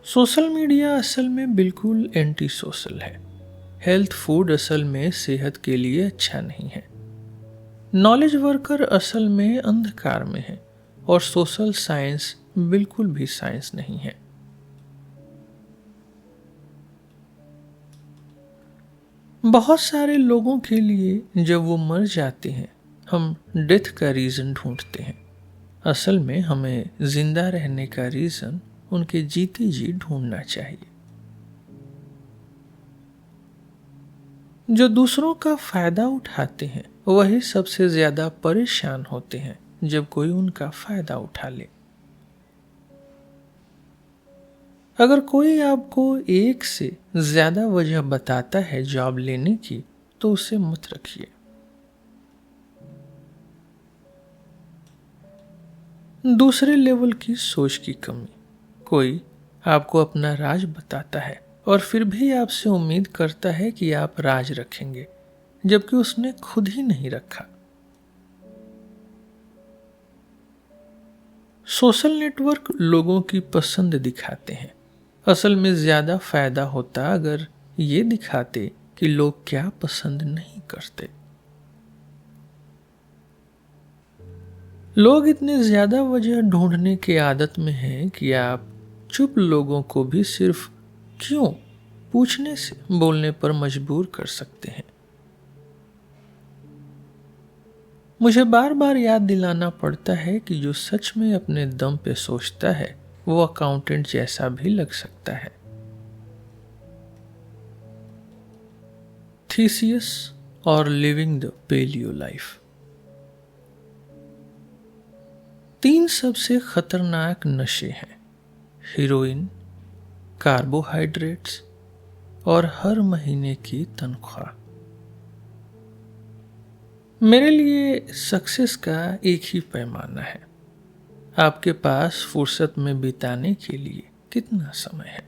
सोशल मीडिया असल में बिल्कुल एंटी सोशल है। हेल्थ फूड असल में सेहत के लिए अच्छा नहीं है। नॉलेज वर्कर असल में अंधकार में है और सोशल साइंस बिल्कुल भी साइंस नहीं है। बहुत सारे लोगों के लिए जब वो मर जाते हैं हम डेथ का रीज़न ढूंढते हैं। असल में हमें जिंदा रहने का रीज़न उनके जीते जी ढूंढना चाहिए। जो दूसरों का फायदा उठाते हैं वही सबसे ज्यादा परेशान होते हैं जब कोई उनका फायदा उठा ले। अगर कोई आपको एक से ज्यादा वजह बताता है जॉब लेने की तो उसे मत रखिए। दूसरे लेवल की सोच की कमी। कोई आपको अपना राज बताता है और फिर भी आपसे उम्मीद करता है कि आप राज रखेंगे जबकि उसने खुद ही नहीं रखा। सोशल नेटवर्क लोगों की पसंद दिखाते हैं असल में ज्यादा फायदा होता अगर ये दिखाते कि लोग क्या पसंद नहीं करते। लोग इतने ज्यादा वजह ढूंढने की आदत में हैं कि आप चुप लोगों को भी सिर्फ क्यों पूछने से बोलने पर मजबूर कर सकते हैं। मुझे बार बार याद दिलाना पड़ता है कि जो सच में अपने दम पे सोचता है वो अकाउंटेंट जैसा भी लग सकता है। थीसियस और लिविंग द पेलियो लाइफ। 3 सबसे खतरनाक नशे हैं: हीरोइन, कार्बोहाइड्रेट्स और हर महीने की तनख्वाह। मेरे लिए सक्सेस का एक ही पैमाना है: आपके पास फुर्सत में बिताने के लिए कितना समय है।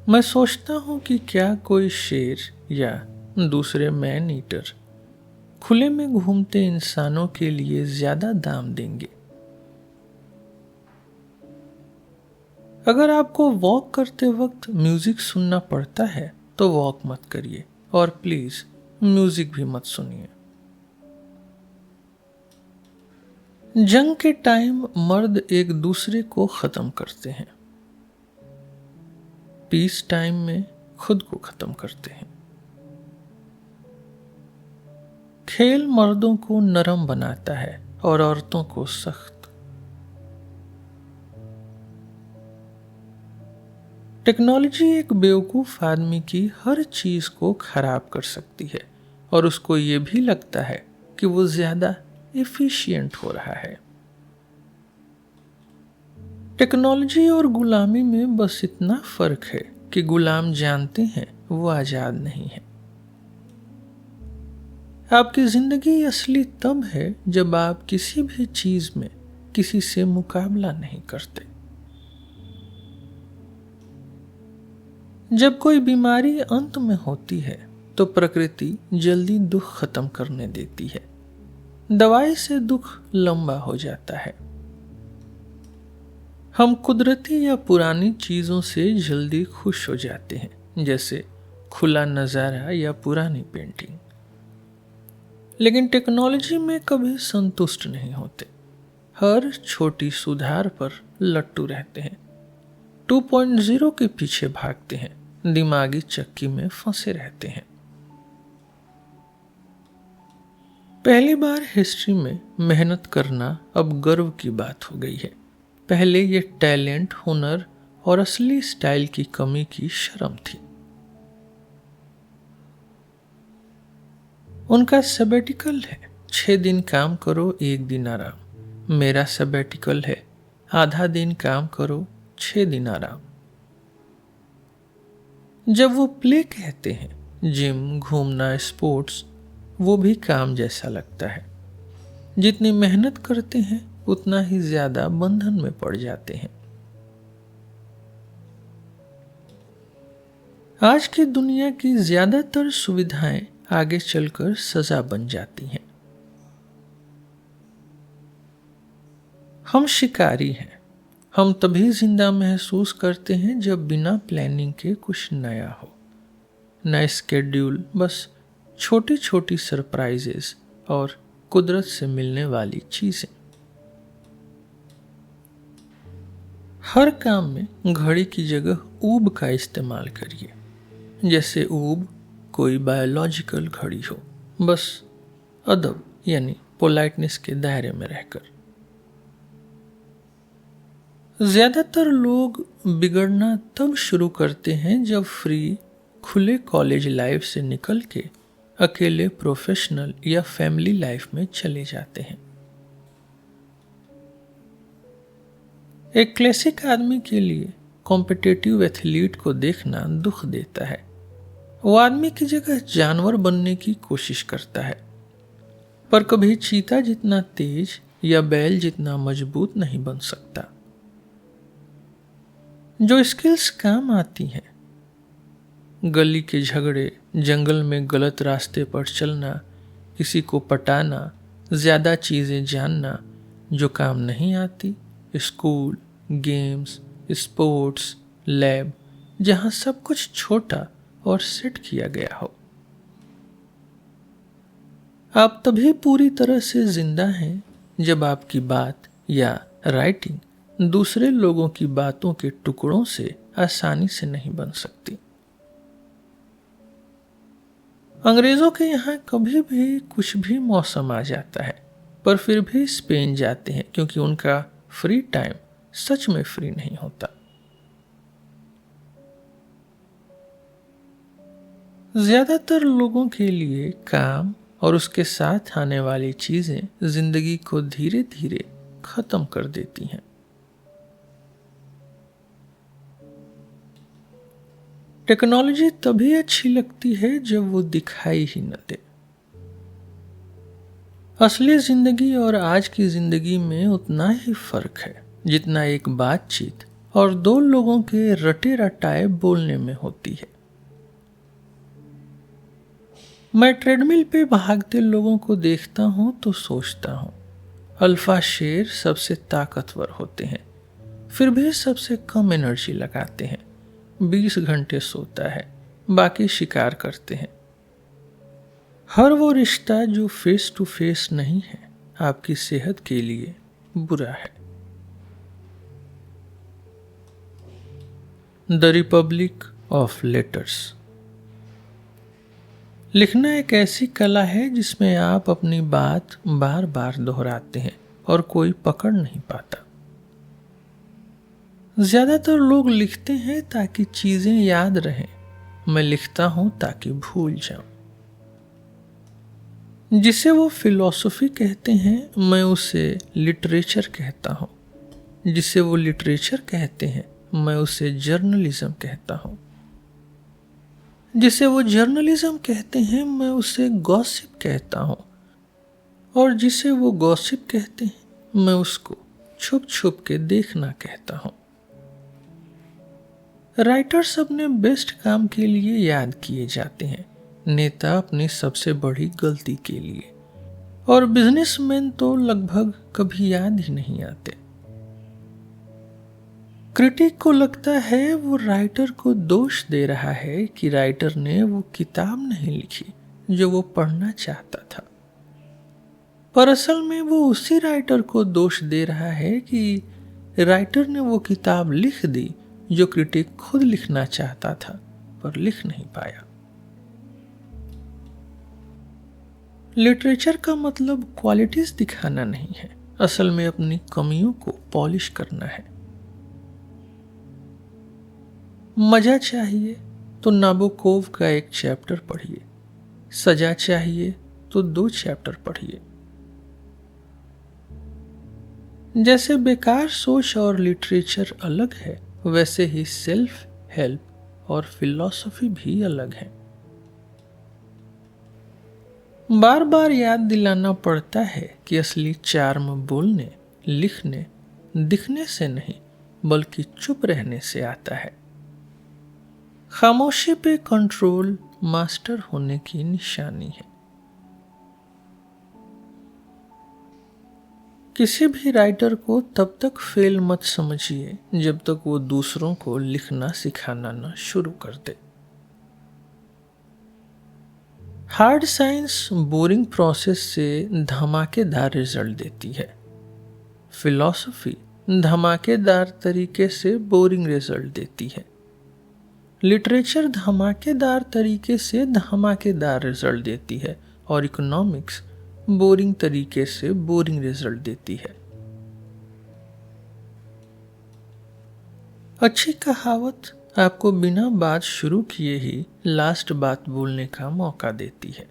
मैं सोचता हूं कि क्या कोई शेर या दूसरे मैन ईटर खुले में घूमते इंसानों के लिए ज्यादा दाम देंगे। अगर आपको वॉक करते वक्त म्यूजिक सुनना पड़ता है तो वॉक मत करिए और प्लीज म्यूजिक भी मत सुनिए। जंग के टाइम मर्द एक दूसरे को खत्म करते हैं, पीस टाइम में खुद को खत्म करते हैं। खेल मर्दों को नरम बनाता है और औरतों को सख्त। टेक्नोलॉजी एक बेवकूफ आदमी की हर चीज को खराब कर सकती है और उसको ये भी लगता है कि वो ज्यादा एफिशिएंट हो रहा है। टेक्नोलॉजी और गुलामी में बस इतना फर्क है कि गुलाम जानते हैं वो आजाद नहीं है। आपकी जिंदगी असली तब है जब आप किसी भी चीज में किसी से मुकाबला नहीं करते। जब कोई बीमारी अंत में होती है तो प्रकृति जल्दी दुख खत्म करने देती है। दवाई से दुख लंबा हो जाता है। हम कुदरती या पुरानी चीजों से जल्दी खुश हो जाते हैं, जैसे खुला नजारा या पुरानी पेंटिंग। लेकिन टेक्नोलॉजी में कभी संतुष्ट नहीं होते, हर छोटी सुधार पर लट्टू रहते हैं, 2.0 के पीछे भागते हैं, दिमागी चक्की में फंसे रहते हैं। पहली बार हिस्ट्री में मेहनत करना अब गर्व की बात हो गई है। पहले ये टैलेंट, हुनर और असली स्टाइल की कमी की शर्म थी। उनका सबैटिकल है 6 दिन काम करो 1 दिन आराम। मेरा सबैटिकल है आधा दिन काम करो 6 दिन आराम। जब वो प्ले कहते हैं, जिम, घूमना, स्पोर्ट्स, वो भी काम जैसा लगता है। जितनी मेहनत करते हैं उतना ही ज्यादा बंधन में पड़ जाते हैं। आज की दुनिया की ज्यादातर सुविधाएं आगे चलकर सजा बन जाती हैं। हम शिकारी हैं। हम तभी जिंदा महसूस करते हैं जब बिना प्लानिंग के कुछ नया हो। नया स्केड्यूल, बस छोटी छोटी सरप्राइजेस और कुदरत से मिलने वाली चीजें। हर काम में घड़ी की जगह ऊब का इस्तेमाल करिए, जैसे ऊब कोई बायोलॉजिकल घड़ी हो, बस अदब यानी पोलाइटनेस के दायरे में रहकर। ज्यादातर लोग बिगड़ना तब शुरू करते हैं जब फ्री खुले कॉलेज लाइफ से निकल के अकेले प्रोफेशनल या फैमिली लाइफ में चले जाते हैं। एक क्लासिक आदमी के लिए कॉम्पिटिटिव एथलीट को देखना दुख देता है। वो आदमी की जगह जानवर बनने की कोशिश करता है, पर कभी चीता जितना तेज या बैल जितना मजबूत नहीं बन सकता। जो स्किल्स काम आती हैं, गली के झगड़े, जंगल में गलत रास्ते पर चलना, किसी को पटाना, ज्यादा चीजें जानना, जो काम नहीं आती, स्कूल, गेम्स, स्पोर्ट्स, लैब, जहां सब कुछ छोटा और सेट किया गया हो। आप तभी पूरी तरह से जिंदा हैं जब आपकी बात या राइटिंग दूसरे लोगों की बातों के टुकड़ों से आसानी से नहीं बन सकती। अंग्रेजों के यहाँ कभी भी कुछ भी मौसम आ जाता है, पर फिर भी स्पेन जाते हैं क्योंकि उनका फ्री टाइम सच में फ्री नहीं होता। ज्यादातर लोगों के लिए काम और उसके साथ आने वाली चीजें जिंदगी को धीरे धीरे खत्म कर देती हैं। टेक्नोलॉजी तभी अच्छी लगती है जब वो दिखाई ही न दे। असली जिंदगी और आज की जिंदगी में उतना ही फर्क है जितना एक बातचीत और दो लोगों के रटे रटाए बोलने में होती है। मैं ट्रेडमिल पे भागते लोगों को देखता हूं तो सोचता हूं, अल्फा शेर सबसे ताकतवर होते हैं, फिर भी सबसे कम एनर्जी लगाते हैं, 20 घंटे सोता है, बाकी शिकार करते हैं। हर वो रिश्ता जो फेस टू फेस नहीं है आपकी सेहत के लिए बुरा है। The Republic of letters. लिखना एक ऐसी कला है जिसमें आप अपनी बात बार बार दोहराते हैं और कोई पकड़ नहीं पाता। ज्यादातर लोग लिखते हैं ताकि चीजें याद रहें, मैं लिखता हूं ताकि भूल जाऊं। जिसे वो फिलॉसफी कहते हैं मैं उसे लिटरेचर कहता हूं, जिसे वो लिटरेचर कहते हैं मैं उसे जर्नलिज्म कहता हूं, जिसे वो जर्नलिज्म कहते हैं मैं उसे गॉसिप कहता हूं, और जिसे वो गॉसिप कहते हैं मैं उसको छुप छुप के देखना कहता हूं। राइटर्स अपने बेस्ट काम के लिए याद किए जाते हैं, नेता अपनी सबसे बड़ी गलती के लिए, और बिजनेसमैन तो लगभग कभी याद ही नहीं आते। क्रिटिक को लगता है वो राइटर को दोष दे रहा है कि राइटर ने वो किताब नहीं लिखी जो वो पढ़ना चाहता था, पर असल में वो उसी राइटर को दोष दे रहा है कि राइटर ने वो किताब लिख दी जो क्रिटिक खुद लिखना चाहता था पर लिख नहीं पाया। लिटरेचर का मतलब क्वालिटीज दिखाना नहीं है, असल में अपनी कमियों को पॉलिश करना है। मजा चाहिए तो नाबोकोव का एक चैप्टर पढ़िए, सजा चाहिए तो 2 चैप्टर पढ़िए। जैसे बेकार सोच और लिटरेचर अलग है, वैसे ही सेल्फ हेल्प और फिलॉसफी भी अलग है। बार बार याद दिलाना पड़ता है कि असली चार्म बोलने, लिखने, दिखने से नहीं बल्कि चुप रहने से आता है। खामोशी पे कंट्रोल मास्टर होने की निशानी है। किसी भी राइटर को तब तक फेल मत समझिए जब तक वो दूसरों को लिखना सिखाना न शुरू कर दे। हार्ड साइंस बोरिंग प्रोसेस से धमाकेदार रिजल्ट देती है, फिलॉसफी धमाकेदार तरीके से बोरिंग रिजल्ट देती है, लिटरेचर धमाकेदार तरीके से धमाकेदार रिजल्ट देती है, और इकोनॉमिक्स बोरिंग तरीके से बोरिंग रिजल्ट देती है। अच्छी कहावत आपको बिना बात शुरू किए ही लास्ट बात बोलने का मौका देती है।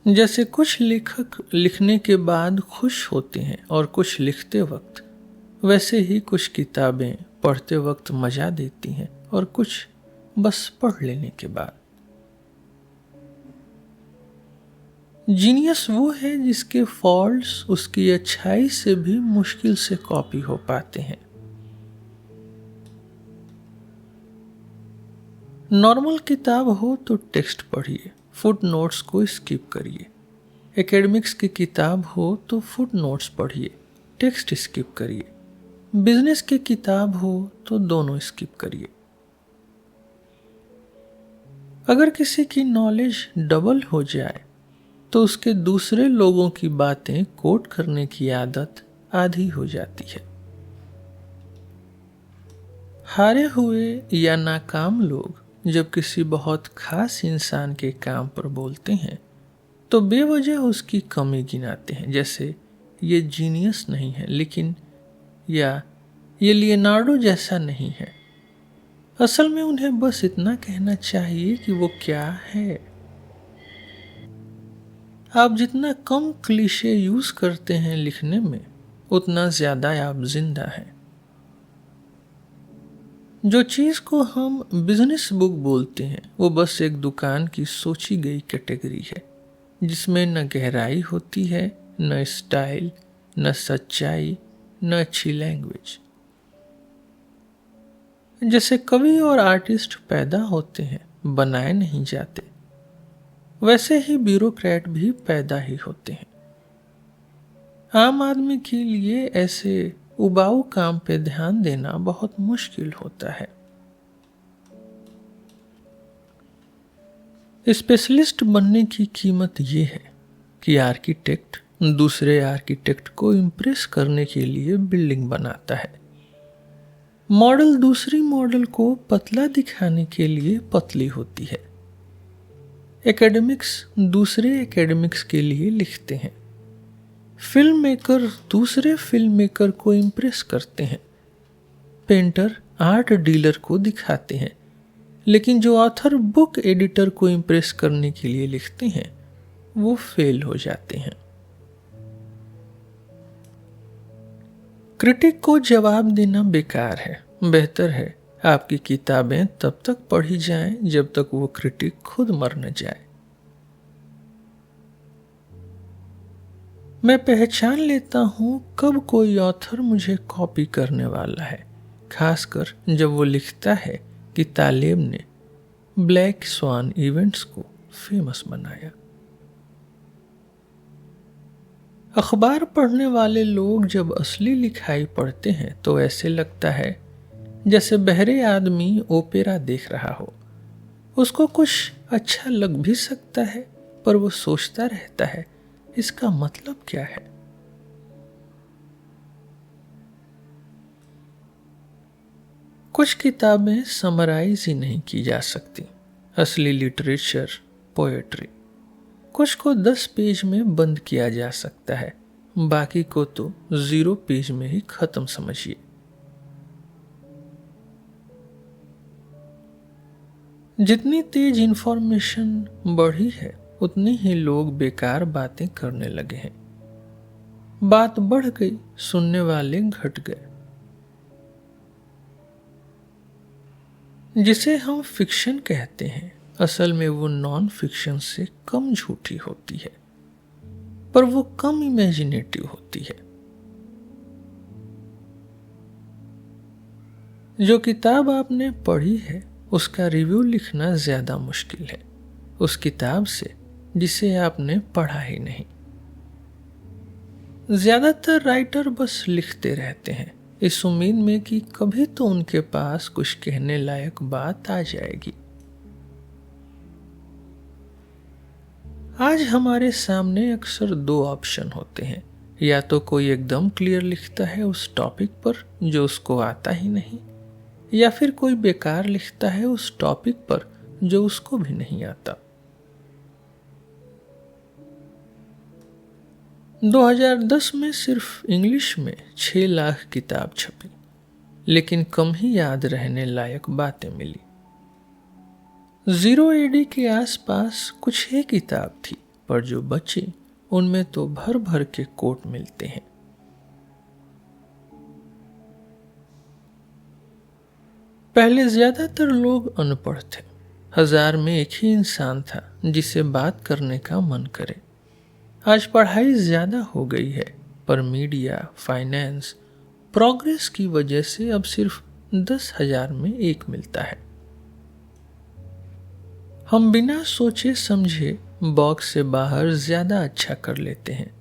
जैसे कुछ लेखक लिखने के बाद खुश होते हैं और कुछ लिखते वक्त, वैसे ही कुछ किताबें पढ़ते वक्त मजा देती हैं और कुछ बस पढ़ लेने के बाद। जीनियस वो है जिसके फॉल्ट्स उसकी अच्छाई से भी मुश्किल से कॉपी हो पाते हैं। नॉर्मल किताब हो तो टेक्स्ट पढ़िए, फुट नोट्स को स्किप करिए। एकेडमिक्स की किताब हो तो फुट नोट्स पढ़िए, टेक्स्ट स्किप करिए। बिजनेस की किताब हो तो दोनों स्किप करिए। अगर किसी की नॉलेज डबल हो जाए तो उसके दूसरे लोगों की बातें कोट करने की आदत आधी हो जाती है। हारे हुए या नाकाम लोग जब किसी बहुत खास इंसान के काम पर बोलते हैं तो बेवजह उसकी कमी गिनाते हैं, जैसे ये जीनियस नहीं है लेकिन, या ये लियोनार्डो जैसा नहीं है। असल में उन्हें बस इतना कहना चाहिए कि वो क्या है। आप जितना कम क्लीशे यूज करते हैं लिखने में, उतना ज्यादा आप जिंदा हैं। जो चीज को हम बिजनेस बुक बोलते हैं वो बस एक दुकान की सोची गई कैटेगरी है, जिसमें न गहराई होती है, न स्टाइल, न सच्चाई, न अच्छी लैंग्वेज। जैसे कवि और आर्टिस्ट पैदा होते हैं, बनाए नहीं जाते, वैसे ही ब्यूरोक्रेट भी पैदा ही होते हैं। आम आदमी के लिए ऐसे उबाऊ काम पे ध्यान देना बहुत मुश्किल होता है। स्पेशलिस्ट बनने की कीमत ये है कि आर्किटेक्ट दूसरे आर्किटेक्ट को इम्प्रेस करने के लिए बिल्डिंग बनाता है। मॉडल दूसरी मॉडल को पतला दिखाने के लिए पतली होती है। एकेडमिक्स दूसरे एकेडमिक्स के लिए लिखते हैं। फिल्म मेकर दूसरे फिल्म मेकर को इम्प्रेस करते हैं। पेंटर आर्ट डीलर को दिखाते हैं, लेकिन जो ऑथर बुक एडिटर को इम्प्रेस करने के लिए लिखते हैं वो फेल हो जाते हैं। क्रिटिक को जवाब देना बेकार है। बेहतर है आपकी किताबें तब तक पढ़ी जाएं जब तक वो क्रिटिक खुद मर न जाए। मैं पहचान लेता हूं कब कोई ऑथर मुझे कॉपी करने वाला है, खासकर जब वो लिखता है कि तालेब ने ब्लैक स्वान इवेंट्स को फेमस बनाया। अखबार पढ़ने वाले लोग जब असली लिखाई पढ़ते हैं तो ऐसे लगता है जैसे बहरे आदमी ओपेरा देख रहा हो। उसको कुछ अच्छा लग भी सकता है, पर वो सोचता रहता है इसका मतलब क्या है। कुछ किताबें समराइज ही नहीं की जा सकती। असली लिटरेचर, पोएट्री, कुछ को 10 पेज में बंद किया जा सकता है, बाकी को तो 0 पेज में ही खत्म समझिए। जितनी तेज इंफॉर्मेशन बढ़ी है उतनी ही लोग बेकार बातें करने लगे हैं। बात बढ़ गई, सुनने वाले घट गए। जिसे हम फिक्शन कहते हैं असल में वो नॉन फिक्शन से कम झूठी होती है, पर वो कम इमेजिनेटिव होती है। जो किताब आपने पढ़ी है उसका रिव्यू लिखना ज्यादा मुश्किल है उस किताब से जिसे आपने पढ़ा ही नहीं। ज्यादातर राइटर बस लिखते रहते हैं इस उम्मीद में कि कभी तो उनके पास कुछ कहने लायक बात आ जाएगी। आज हमारे सामने अक्सर 2 ऑप्शन होते हैं, या तो कोई एकदम क्लियर लिखता है उस टॉपिक पर जो उसको आता ही नहीं, या फिर कोई बेकार लिखता है उस टॉपिक पर जो उसको भी नहीं आता। 2010 में सिर्फ इंग्लिश में 6 लाख किताब छपी, लेकिन कम ही याद रहने लायक बातें मिली। 0 AD के आसपास कुछ ही किताब थी, पर जो बची उनमें तो भर भर के कोट मिलते हैं। पहले ज्यादातर लोग अनपढ़ थे। 1000 में एक ही इंसान था जिसे बात करने का मन करे। आज पढ़ाई ज्यादा हो गई है, पर मीडिया, फाइनेंस, प्रोग्रेस की वजह से अब सिर्फ 10,000 में एक मिलता है। हम बिना सोचे समझे बॉक्स से बाहर ज्यादा अच्छा कर लेते हैं,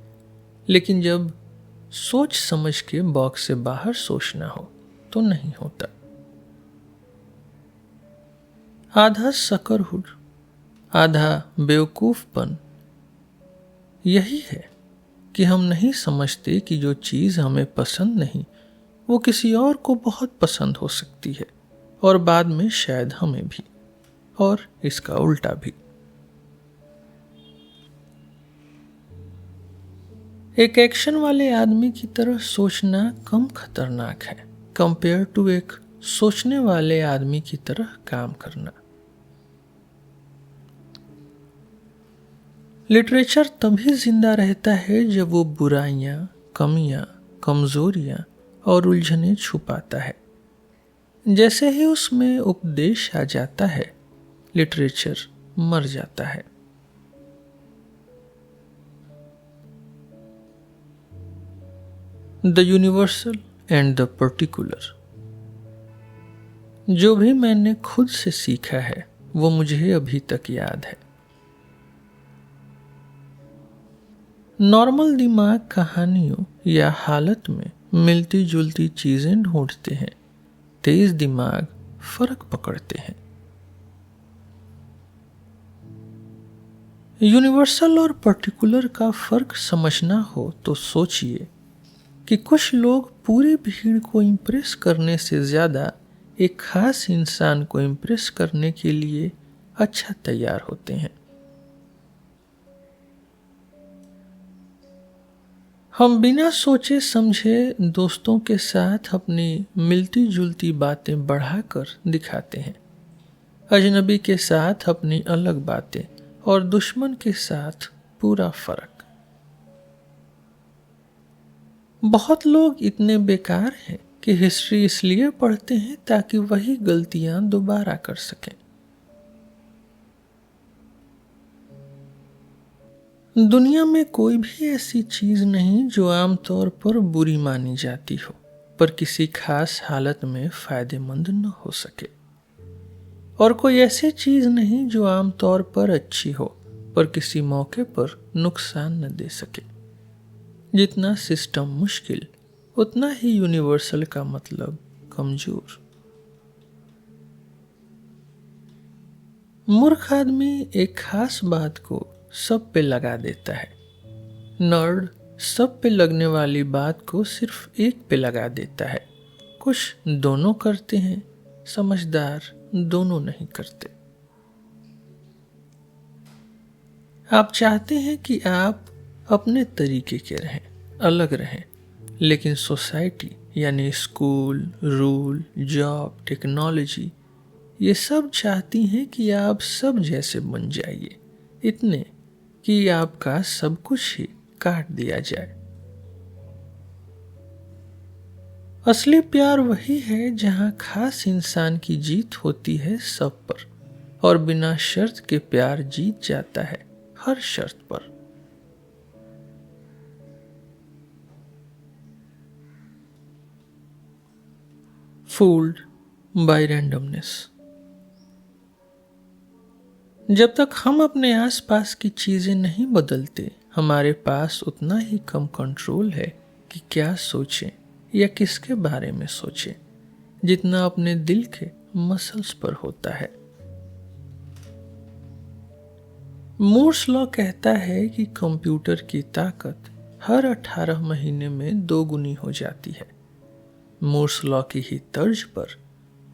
लेकिन जब सोच समझ के बॉक्स से बाहर सोचना हो तो नहीं होता। आधा शकरहुड, आधा बेवकूफपन यही है कि हम नहीं समझते कि जो चीज़ हमें पसंद नहीं वो किसी और को बहुत पसंद हो सकती है, और बाद में शायद हमें भी, और इसका उल्टा भी। एक एक्शन वाले आदमी की तरह सोचना कम खतरनाक है कंपेयर टू एक सोचने वाले आदमी की तरह काम करना। लिटरेचर तभी जिंदा रहता है जब वो बुराइयां, कमियां, कमजोरियां और उलझनें छुपाता है। जैसे ही उसमें उपदेश आ जाता है, लिटरेचर मर जाता है। The universal and the particular. जो भी मैंने खुद से सीखा है वो मुझे अभी तक याद है। नॉर्मल दिमाग कहानियों या हालत में मिलती जुलती चीजें ढूंढते हैं, तेज दिमाग फर्क पकड़ते हैं। यूनिवर्सल और पर्टिकुलर का फर्क समझना हो तो सोचिए कि कुछ लोग पूरी भीड़ को इम्प्रेस करने से ज़्यादा एक खास इंसान को इम्प्रेस करने के लिए अच्छा तैयार होते हैं। हम बिना सोचे समझे दोस्तों के साथ अपनी मिलती जुलती बातें बढ़ाकर दिखाते हैं, अजनबी के साथ अपनी अलग बातें और दुश्मन के साथ पूरा फर्क। बहुत लोग इतने बेकार हैं कि हिस्ट्री इसलिए पढ़ते हैं ताकि वही गलतियां दोबारा कर सकें। दुनिया में कोई भी ऐसी चीज नहीं जो आमतौर पर बुरी मानी जाती हो पर किसी खास हालत में फायदेमंद न हो सके, और कोई ऐसी चीज नहीं जो आमतौर पर अच्छी हो पर किसी मौके पर नुकसान न दे सके। जितना सिस्टम मुश्किल उतना ही यूनिवर्सल का मतलब कमजोर। मूर्ख आदमी एक खास बात को सब पे लगा देता है, नर्ड सब पे लगने वाली बात को सिर्फ एक पे लगा देता है। कुछ दोनों करते हैं, समझदार दोनों नहीं करते। आप चाहते हैं कि आप अपने तरीके के रहें, अलग रहें, लेकिन सोसाइटी यानी स्कूल, रूल, जॉब, टेक्नोलॉजी ये सब चाहती हैं कि आप सब जैसे बन जाइए, इतने कि आपका सब कुछ ही काट दिया जाए। असली प्यार वही है जहां खास इंसान की जीत होती है सब पर, और बिना शर्त के प्यार जीत जाता है हर शर्त पर। Fooled bye randomness. जब तक हम अपने आसपास की चीजें नहीं बदलते, हमारे पास उतना ही कम कंट्रोल है कि क्या सोचें या किसके बारे में सोचें, जितना अपने दिल के मसल्स पर होता है। मूर्स लॉ कहता है कि कंप्यूटर की ताकत हर 18 महीने में 2 गुनी हो जाती है। मूर्स लॉ की ही तर्ज पर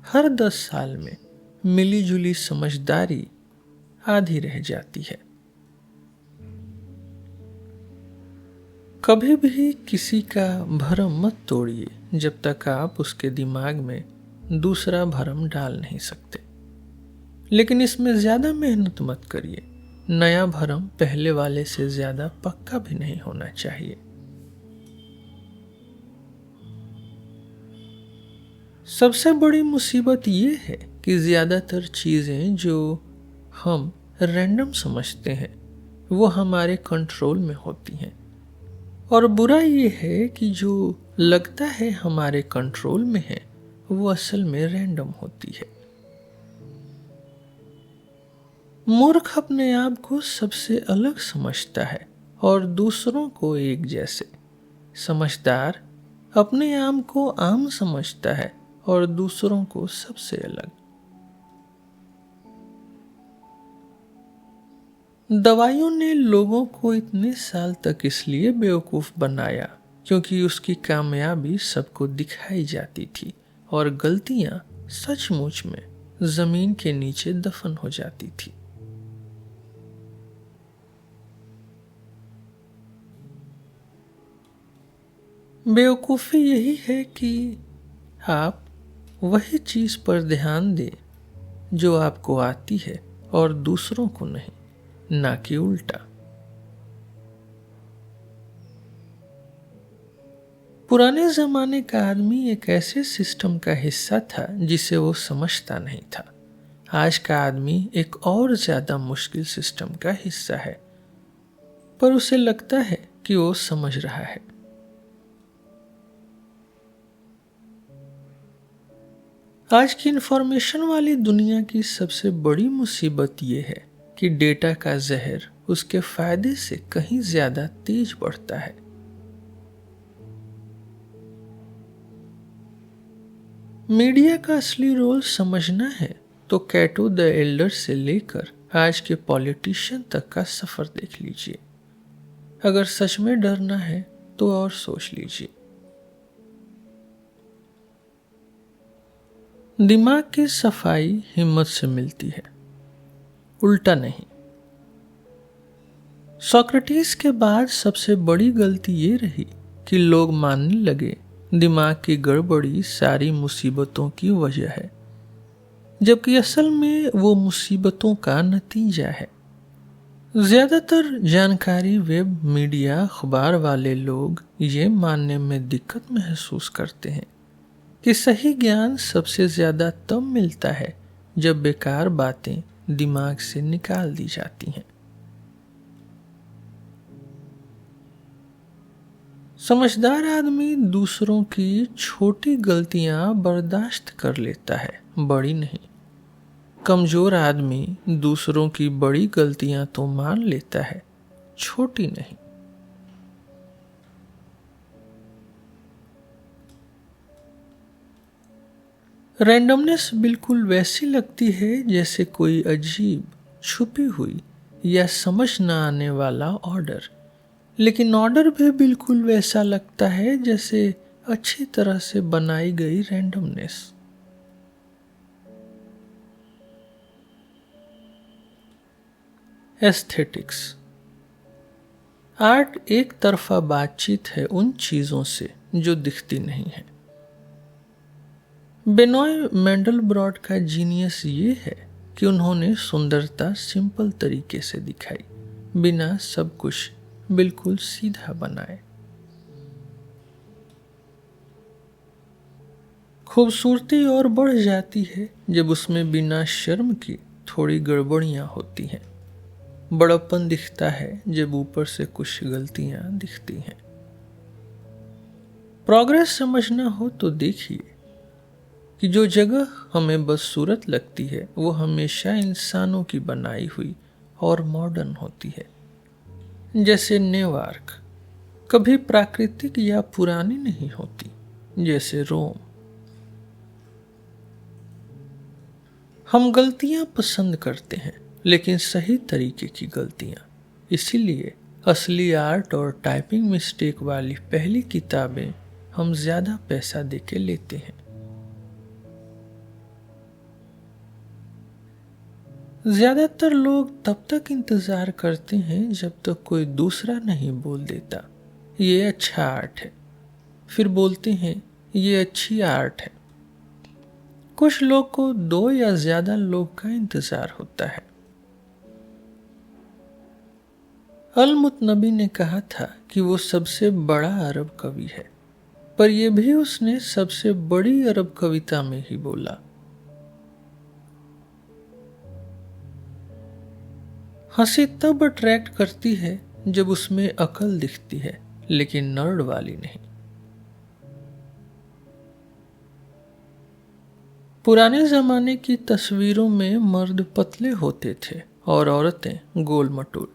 हर 10 साल में मिलीजुली समझदारी आधी रह जाती है। कभी भी किसी का भरम मत तोड़िए जब तक आप उसके दिमाग में दूसरा भरम डाल नहीं सकते, लेकिन इसमें ज्यादा मेहनत मत करिए। नया भरम पहले वाले से ज्यादा पक्का भी नहीं होना चाहिए। सबसे बड़ी मुसीबत ये है कि ज्यादातर चीजें जो हम रैंडम समझते हैं वो हमारे कंट्रोल में होती हैं, और बुरा ये है कि जो लगता है हमारे कंट्रोल में है वो असल में रैंडम होती है। मूर्ख अपने आप को सबसे अलग समझता है और दूसरों को एक जैसे, समझदार अपने आम को आम समझता है और दूसरों को सबसे अलग। दवाइयों ने लोगों को इतने साल तक इसलिए बेवकूफ बनाया क्योंकि उसकी कामयाबी सबको दिखाई जाती थी और गलतियां सचमुच में जमीन के नीचे दफन हो जाती थी। बेवकूफ़ी यही है कि आप वही चीज़ पर ध्यान दें जो आपको आती है और दूसरों को नहीं, ना कि उल्टा। पुराने जमाने का आदमी एक ऐसे सिस्टम का हिस्सा था जिसे वो समझता नहीं था। आज का आदमी एक और ज्यादा मुश्किल सिस्टम का हिस्सा है, पर उसे लगता है कि वो समझ रहा है। आज की इंफॉर्मेशन वाली दुनिया की सबसे बड़ी मुसीबत यह है कि डेटा का जहर उसके फायदे से कहीं ज्यादा तेज बढ़ता है। मीडिया का असली रोल समझना है तो कैटो द एल्डर से लेकर आज के पॉलिटिशियन तक का सफर देख लीजिए। अगर सच में डरना है तो और सोच लीजिए। दिमाग की सफाई हिम्मत से मिलती है, उल्टा नहीं। सोक्रेटिस के बाद सबसे बड़ी गलती ये रही कि लोग मानने लगे दिमाग की गड़बड़ी सारी मुसीबतों की वजह है, जबकि असल में वो मुसीबतों का नतीजा है। ज्यादातर जानकारी वेब मीडिया अखबार वाले लोग ये मानने में दिक्कत महसूस करते हैं कि सही ज्ञान सबसे ज्यादा तब मिलता है जब बेकार बातें दिमाग से निकाल दी जाती हैं। समझदार आदमी दूसरों की छोटी गलतियां बर्दाश्त कर लेता है, बड़ी नहीं। कमजोर आदमी दूसरों की बड़ी गलतियां तो मान लेता है, छोटी नहीं। रैंडमनेस बिल्कुल वैसी लगती है जैसे कोई अजीब, छुपी हुई या समझ न आने वाला ऑर्डर, लेकिन ऑर्डर भी बिल्कुल वैसा लगता है जैसे अच्छी तरह से बनाई गई रैंडमनेस। एस्थेटिक्स। आर्ट एक तरफा बातचीत है उन चीजों से जो दिखती नहीं है। बेनॉय मैंडलब्रॉट का जीनियस ये है कि उन्होंने सुंदरता सिंपल तरीके से दिखाई, बिना सब कुछ बिल्कुल सीधा बनाए। खूबसूरती और बढ़ जाती है जब उसमें बिना शर्म की थोड़ी गड़बड़ियां होती हैं। बड़प्पन दिखता है जब ऊपर से कुछ गलतियां दिखती हैं। प्रोग्रेस समझना हो तो देखिए कि जो जगह हमें बदसूरत लगती है वो हमेशा इंसानों की बनाई हुई और मॉडर्न होती है। जैसे न्यूयॉर्क कभी प्राकृतिक या पुरानी नहीं होती, जैसे रोम। हम गलतियां पसंद करते हैं, लेकिन सही तरीके की गलतियां। इसीलिए असली आर्ट और टाइपिंग मिस्टेक वाली पहली किताबें हम ज्यादा पैसा देके लेते हैं। ज्यादातर लोग तब तक इंतजार करते हैं जब तक कोई दूसरा नहीं बोल देता ये अच्छा आर्ट है, फिर बोलते हैं ये अच्छी आर्ट है। कुछ लोग को दो या ज्यादा लोग का इंतजार होता है। अल मुतनबी ने कहा था कि वो सबसे बड़ा अरब कवि है, पर यह भी उसने सबसे बड़ी अरब कविता में ही बोला। हंसी तब अट्रैक्ट करती है जब उसमें अकल दिखती है, लेकिन नर्ड वाली नहीं। पुराने जमाने की तस्वीरों में मर्द पतले होते थे और औरतें गोल मटोल।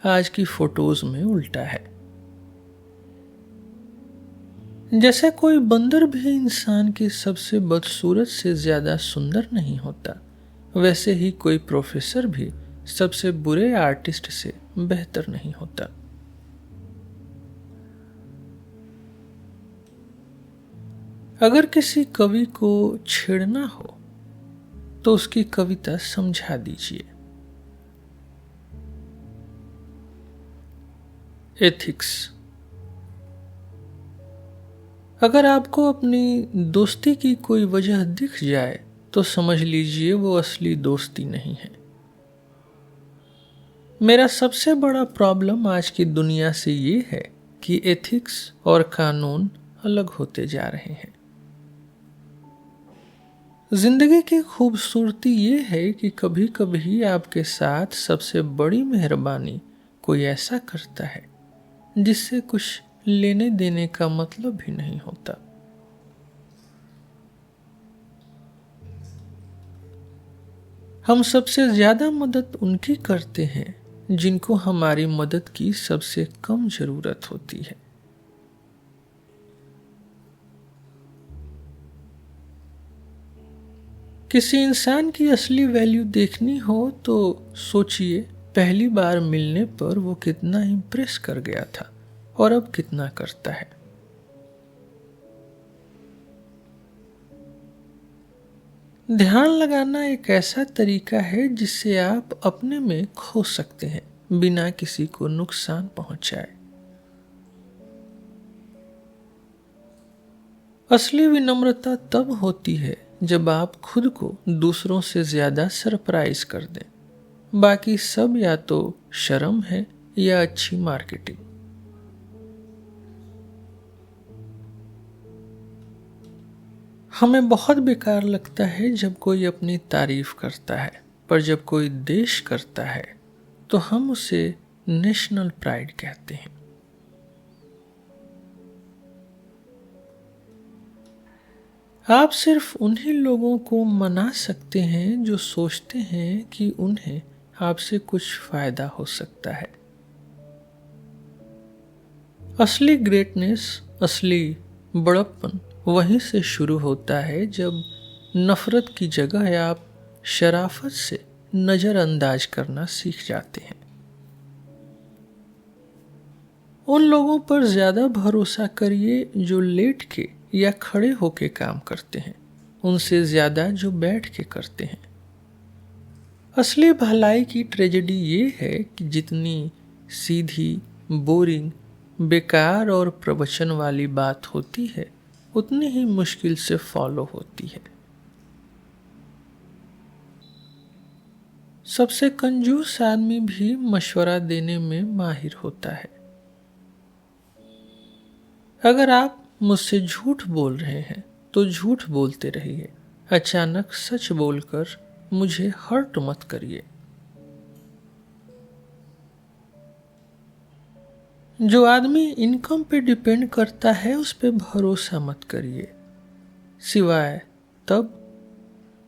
आज की फोटोज में उल्टा है। जैसे कोई बंदर भी इंसान के सबसे बदसूरत से ज्यादा सुंदर नहीं होता, वैसे ही कोई प्रोफेसर भी सबसे बुरे आर्टिस्ट से बेहतर नहीं होता। अगर किसी कवि को छेड़ना हो तो उसकी कविता समझा दीजिए। एथिक्स। अगर आपको अपनी दोस्ती की कोई वजह दिख जाए तो समझ लीजिए वो असली दोस्ती नहीं है। मेरा सबसे बड़ा प्रॉब्लम आज की दुनिया से ये है कि एथिक्स और कानून अलग होते जा रहे हैं। जिंदगी की खूबसूरती ये है कि कभी कभी आपके साथ सबसे बड़ी मेहरबानी कोई ऐसा करता है जिससे कुछ लेने देने का मतलब भी नहीं होता। हम सबसे ज्यादा मदद उनकी करते हैं जिनको हमारी मदद की सबसे कम जरूरत होती है। किसी इंसान की असली वैल्यू देखनी हो तो सोचिए, पहली बार मिलने पर वो कितना इम्प्रेस कर गया था और अब कितना करता है। ध्यान लगाना एक ऐसा तरीका है जिससे आप अपने में खो सकते हैं बिना किसी को नुकसान पहुंचाए। असली विनम्रता तब होती है जब आप खुद को दूसरों से ज्यादा सरप्राइज कर दें। बाकी सब या तो शर्म है या अच्छी मार्केटिंग। हमें बहुत बेकार लगता है जब कोई अपनी तारीफ करता है, पर जब कोई देश करता है तो हम उसे नेशनल प्राइड कहते हैं। आप सिर्फ उन्हीं लोगों को मना सकते हैं जो सोचते हैं कि उन्हें आपसे कुछ फायदा हो सकता है। असली ग्रेटनेस, असली बड़प्पन वहीं से शुरू होता है जब नफरत की जगह आप शराफत से नजरअंदाज करना सीख जाते हैं। उन लोगों पर ज्यादा भरोसा करिए जो लेट के या खड़े होके काम करते हैं, उनसे ज्यादा जो बैठ के करते हैं। असली भलाई की ट्रेजेडी ये है कि जितनी सीधी, बोरिंग, बेकार और प्रवचन वाली बात होती है उतनी ही मुश्किल से फॉलो होती है। सबसे कंजूस आदमी भी मशवरा देने में माहिर होता है। अगर आप मुझसे झूठ बोल रहे हैं तो झूठ बोलते रहिए, अचानक सच बोलकर मुझे हर्ट मत करिए। जो आदमी इनकम पे डिपेंड करता है उस पे भरोसा मत करिए, सिवाय तब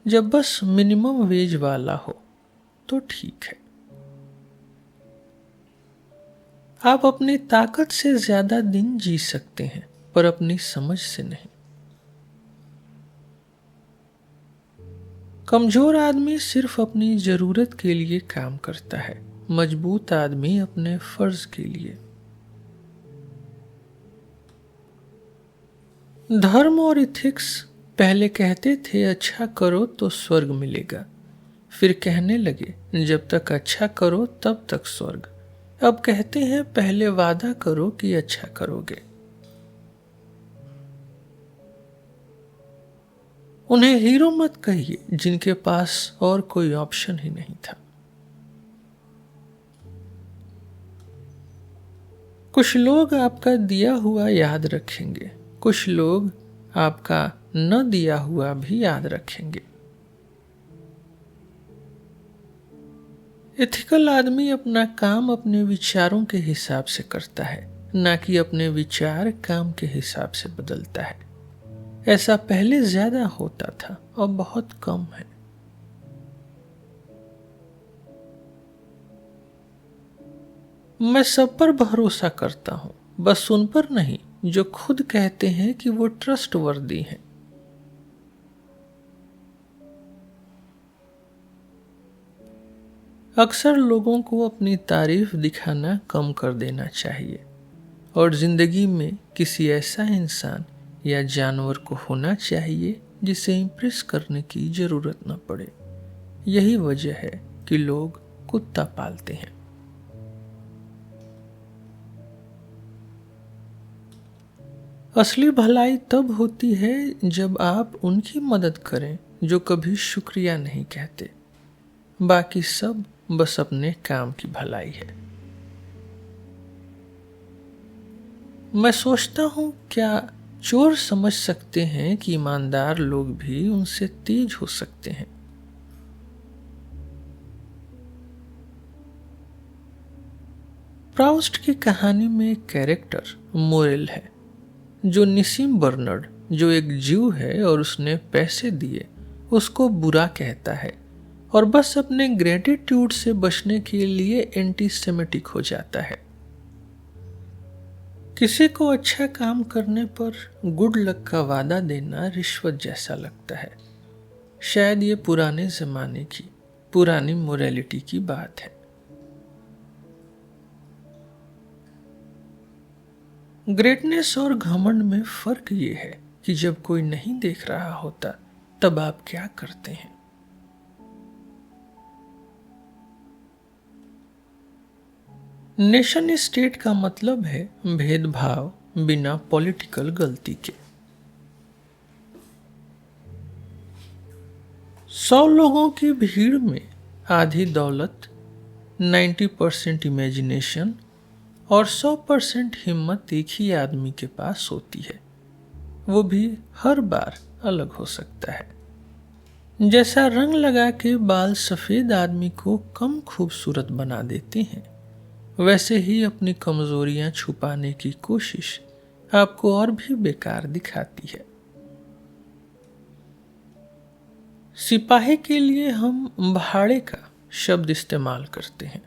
जब बस मिनिमम वेज वाला हो तो ठीक है। आप अपनी ताकत से ज्यादा दिन जी सकते हैं पर अपनी समझ से नहीं। कमजोर आदमी सिर्फ अपनी जरूरत के लिए काम करता है, मजबूत आदमी अपने फर्ज के लिए। धर्म और इथिक्स पहले कहते थे अच्छा करो तो स्वर्ग मिलेगा, फिर कहने लगे जब तक अच्छा करो तब तक स्वर्ग। अब कहते हैं पहले वादा करो कि अच्छा करोगे। उन्हें हीरो मत कहिए जिनके पास और कोई ऑप्शन ही नहीं था। कुछ लोग आपका दिया हुआ याद रखेंगे, कुछ लोग आपका न दिया हुआ भी याद रखेंगे। एथिकल आदमी अपना काम अपने विचारों के हिसाब से करता है, ना कि अपने विचार काम के हिसाब से बदलता है। ऐसा पहले ज्यादा होता था और बहुत कम है। मैं सब पर भरोसा करता हूं, बस उन पर नहीं जो खुद कहते हैं कि वो ट्रस्टवर्दी हैं। अक्सर लोगों को अपनी तारीफ दिखाना कम कर देना चाहिए और जिंदगी में किसी ऐसा इंसान या जानवर को होना चाहिए जिसे इम्प्रेस करने की जरूरत न पड़े। यही वजह है कि लोग कुत्ता पालते हैं। असली भलाई तब होती है जब आप उनकी मदद करें जो कभी शुक्रिया नहीं कहते। बाकी सब बस अपने काम की भलाई है। मैं सोचता हूं, क्या चोर समझ सकते हैं कि ईमानदार लोग भी उनसे तेज हो सकते हैं? प्राउस्ट की कहानी में एक कैरेक्टर मोरेल है, जो निसीम बर्नर्ड, जो एक ज्यू है और उसने पैसे दिए, उसको बुरा कहता है और बस अपने ग्रेटिट्यूड से बचने के लिए एंटी सेमेटिक हो जाता है। किसी को अच्छा काम करने पर गुड लक का वादा देना रिश्वत जैसा लगता है। शायद ये पुराने जमाने की पुरानी मोरालिटी की बात है। ग्रेटनेस और घमंड में फर्क ये है कि जब कोई नहीं देख रहा होता तब आप क्या करते हैं। नेशन स्टेट का मतलब है भेदभाव बिना पॉलिटिकल गलती के। 100 लोगों की भीड़ में आधी दौलत, 90% इमेजिनेशन और 100% हिम्मत एक ही आदमी के पास होती है। वो भी हर बार अलग हो सकता है। जैसा रंग लगा के बाल सफेद आदमी को कम खूबसूरत बना देते हैं, वैसे ही अपनी कमजोरियां छुपाने की कोशिश आपको और भी बेकार दिखाती है। सिपाही के लिए हम भाड़े का शब्द इस्तेमाल करते हैं,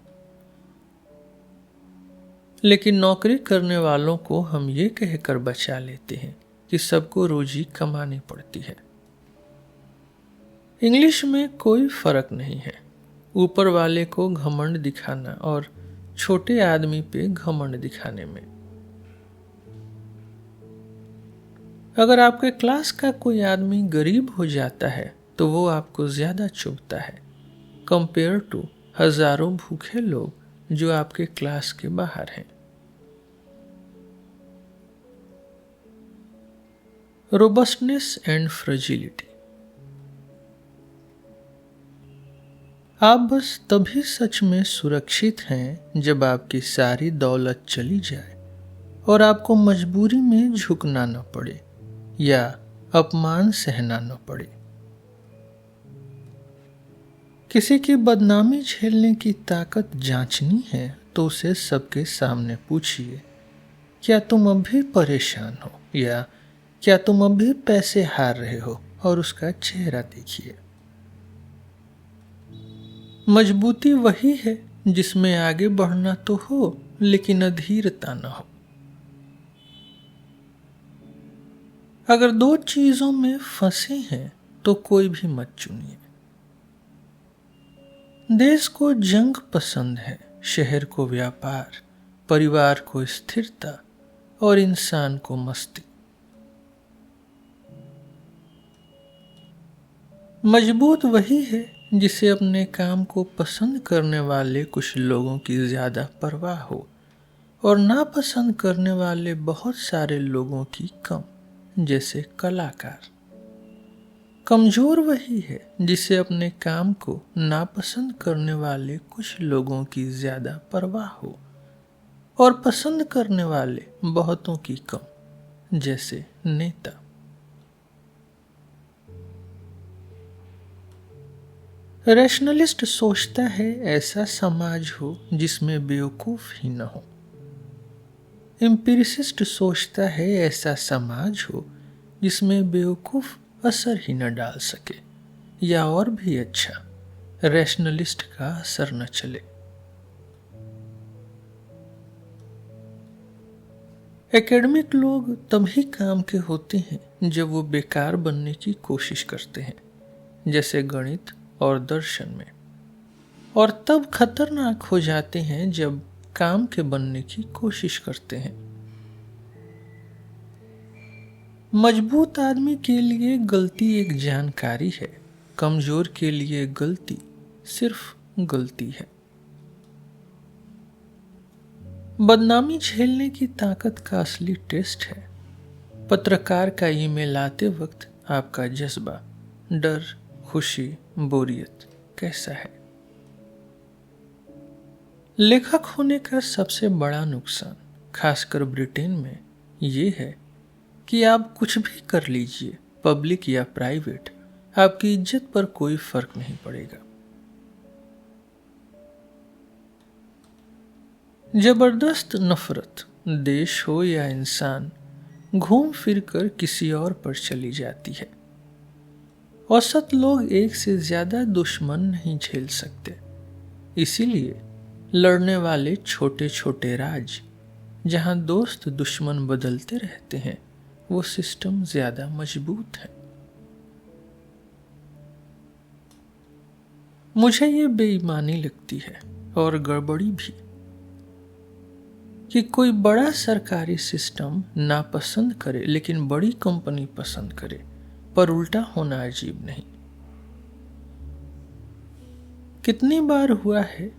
लेकिन नौकरी करने वालों को हम ये कहकर बचा लेते हैं कि सबको रोजी कमानी पड़ती है। इंग्लिश में कोई फर्क नहीं है ऊपर वाले को घमंड दिखाना और छोटे आदमी पे घमंड दिखाने में। अगर आपके क्लास का कोई आदमी गरीब हो जाता है तो वो आपको ज्यादा चुभता है कंपेयर टू हजारों भूखे लोग जो आपके क्लास के बाहर हैं। Robustness and fragility. आप बस तभी सच में सुरक्षित हैं जब आपकी सारी दौलत चली जाए और आपको मजबूरी में झुकना न पड़े या अपमान सहना न पड़े। किसी की बदनामी झेलने की ताकत जांचनी है तो उसे सबके सामने पूछिए, क्या तुम अब भी परेशान हो या क्या तुम अब भी पैसे हार रहे हो, और उसका चेहरा देखिए। मजबूती वही है जिसमें आगे बढ़ना तो हो लेकिन अधीरता न हो। अगर दो चीजों में फंसे हैं तो कोई भी मत चुनिए। देश को जंग पसंद है, शहर को व्यापार, परिवार को स्थिरता और इंसान को मस्ती। मजबूत वही है जिसे अपने काम को पसंद करने वाले कुछ लोगों की ज्यादा परवाह हो और नापसंद करने वाले बहुत सारे लोगों की कम, जैसे कलाकार। कमजोर वही है जिसे अपने काम को नापसंद करने वाले कुछ लोगों की ज्यादा परवाह हो और पसंद करने वाले बहुतों की कम, जैसे नेता। रैशनलिस्ट सोचता है ऐसा समाज हो जिसमें बेवकूफ ही न हो। एम्पिरिसिस्ट सोचता है ऐसा समाज हो जिसमें बेवकूफ असर ही न डाल सके, या और भी अच्छा, रैशनलिस्ट का असर न चले। एकेडमिक लोग तभी काम के होते हैं जब वो बेकार बनने की कोशिश करते हैं, जैसे गणित और दर्शन में, और तब खतरनाक हो जाते हैं जब काम के बनने की कोशिश करते हैं। मजबूत आदमी के लिए गलती एक जानकारी है, कमजोर के लिए गलती सिर्फ गलती है। बदनामी झेलने की ताकत का असली टेस्ट है पत्रकार का ईमेल आते वक्त आपका जज्बा, डर, खुशी, बोरियत कैसा है। लेखक होने का सबसे बड़ा नुकसान, खासकर ब्रिटेन में, ये है कि आप कुछ भी कर लीजिए, पब्लिक या प्राइवेट, आपकी इज्जत पर कोई फर्क नहीं पड़ेगा। जबरदस्त नफरत, देश हो या इंसान, घूम फिर कर किसी और पर चली जाती है। औसत लोग एक से ज्यादा दुश्मन नहीं झेल सकते, इसीलिए लड़ने वाले छोटे छोटे राज, जहां दोस्त दुश्मन बदलते रहते हैं, वो सिस्टम ज्यादा मजबूत है। मुझे ये बेईमानी लगती है और गड़बड़ी भी कि कोई बड़ा सरकारी सिस्टम नापसंद करे लेकिन बड़ी कंपनी पसंद करे, पर उल्टा होना अजीब नहीं। कितनी बार हुआ है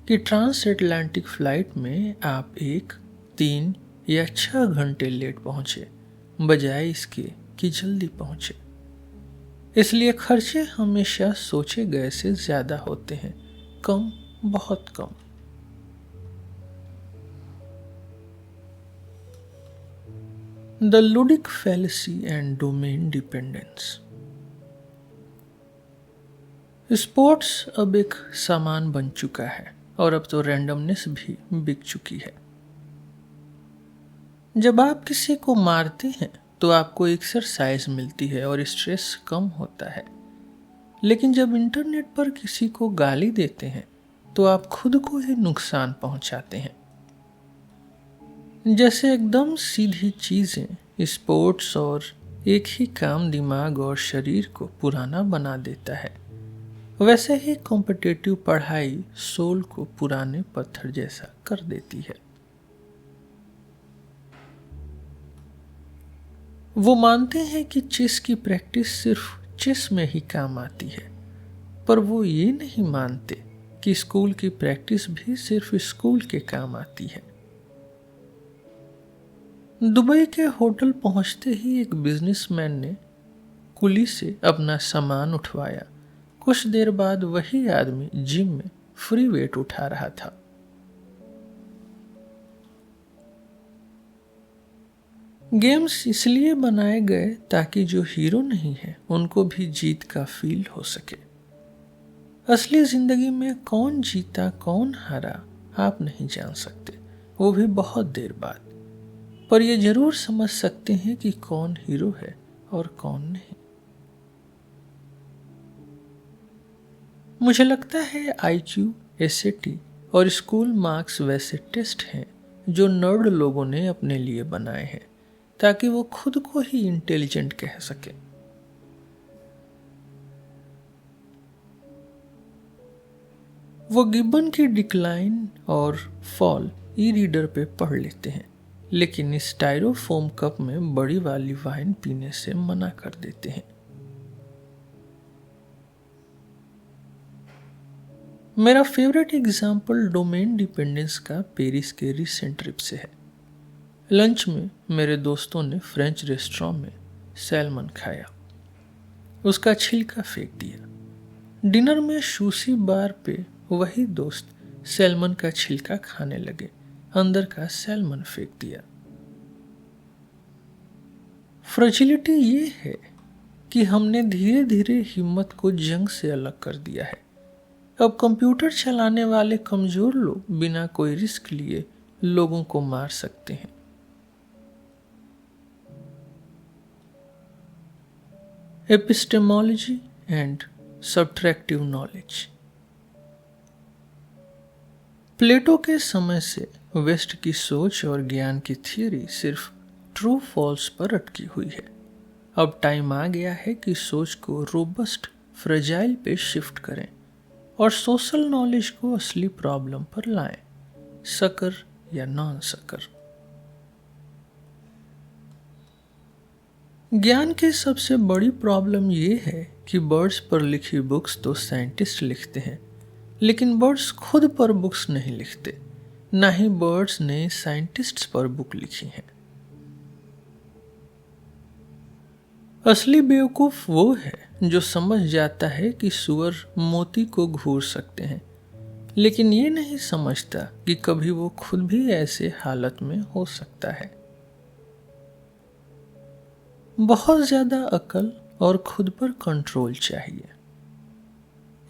कि ट्रांस अटलांटिक फ्लाइट में आप 1, 3 या 6 घंटे लेट पहुंचे, बजाय इसके कि जल्दी पहुंचे। इसलिए खर्चे हमेशा सोचे गए से ज्यादा होते हैं, कम, बहुत कम। The ludic fallacy and domain dependence. Sports अब एक सामान बन चुका है और अब तो रैंडमनेस भी बिक चुकी है। जब आप किसी को मारते हैं तो आपको एक्सरसाइज मिलती है और स्ट्रेस कम होता है, लेकिन जब इंटरनेट पर किसी को गाली देते हैं तो आप खुद को ही नुकसान पहुंचाते हैं। जैसे एकदम सीधी चीजें, स्पोर्ट्स और एक ही काम दिमाग और शरीर को पुराना बना देता है, वैसे ही कॉम्पिटिटिव पढ़ाई सोल को पुराने पत्थर जैसा कर देती है। वो मानते हैं कि चेस की प्रैक्टिस सिर्फ चेस में ही काम आती है, पर वो ये नहीं मानते कि स्कूल की प्रैक्टिस भी सिर्फ स्कूल के काम आती है। दुबई के होटल पहुंचते ही एक बिजनेसमैन ने कुली से अपना सामान उठवाया। कुछ देर बाद वही आदमी जिम में फ्री वेट उठा रहा था। गेम्स इसलिए बनाए गए ताकि जो हीरो नहीं है उनको भी जीत का फील हो सके। असली जिंदगी में कौन जीता कौन हारा आप नहीं जान सकते, वो भी बहुत देर बाद, पर ये जरूर समझ सकते हैं कि कौन हीरो है और कौन नहीं। मुझे लगता है IQ, SAT और स्कूल मार्क्स वैसे टेस्ट हैं जो नर्ड लोगों ने अपने लिए बनाए हैं ताकि वो खुद को ही इंटेलिजेंट कह सके। वो गिब्बन की डिक्लाइन और फॉल ई-रीडर पे पढ़ लेते हैं, लेकिन स्टाइरोफोम कप में बड़ी वाली वाइन पीने से मना कर देते हैं। मेरा फेवरेट एग्जाम्पल डोमेन डिपेंडेंस का पेरिस के रिसेंट ट्रिप से है। लंच में मेरे दोस्तों ने फ्रेंच रेस्टोरेंट में सैल्मन खाया, उसका छिलका फेंक दिया। डिनर में सुशी बार पे वही दोस्त सैल्मन का छिलका खाने लगे, अंदर का सैल्मन फेंक दिया। फ्रेजिलिटी ये है कि हमने धीरे धीरे हिम्मत को जंग से अलग कर दिया है। अब कंप्यूटर चलाने वाले कमजोर लोग बिना कोई रिस्क लिए लोगों को मार सकते हैं। Epistemology and subtractive knowledge. Plato के समय से वेस्ट की सोच और ज्ञान की थियरी सिर्फ ट्रू फॉल्स पर अटकी हुई है। अब टाइम आ गया है कि सोच को रोबस्ट फ्रेजाइल पे शिफ्ट करें और सोशल नॉलेज को असली प्रॉब्लम पर लाएं, सकर या नॉन सकर। ज्ञान की सबसे बड़ी प्रॉब्लम ये है कि बर्ड्स पर लिखी बुक्स तो साइंटिस्ट लिखते हैं, लेकिन बर्ड्स खुद पर बुक्स नहीं लिखते, ना ही बर्ड्स ने साइंटिस्ट्स पर बुक लिखी है। असली बेवकूफ वो है जो समझ जाता है कि सुअर मोती को घूर सकते हैं, लेकिन ये नहीं समझता कि कभी वो खुद भी ऐसे हालत में हो सकता है। बहुत ज्यादा अकल और खुद पर कंट्रोल चाहिए,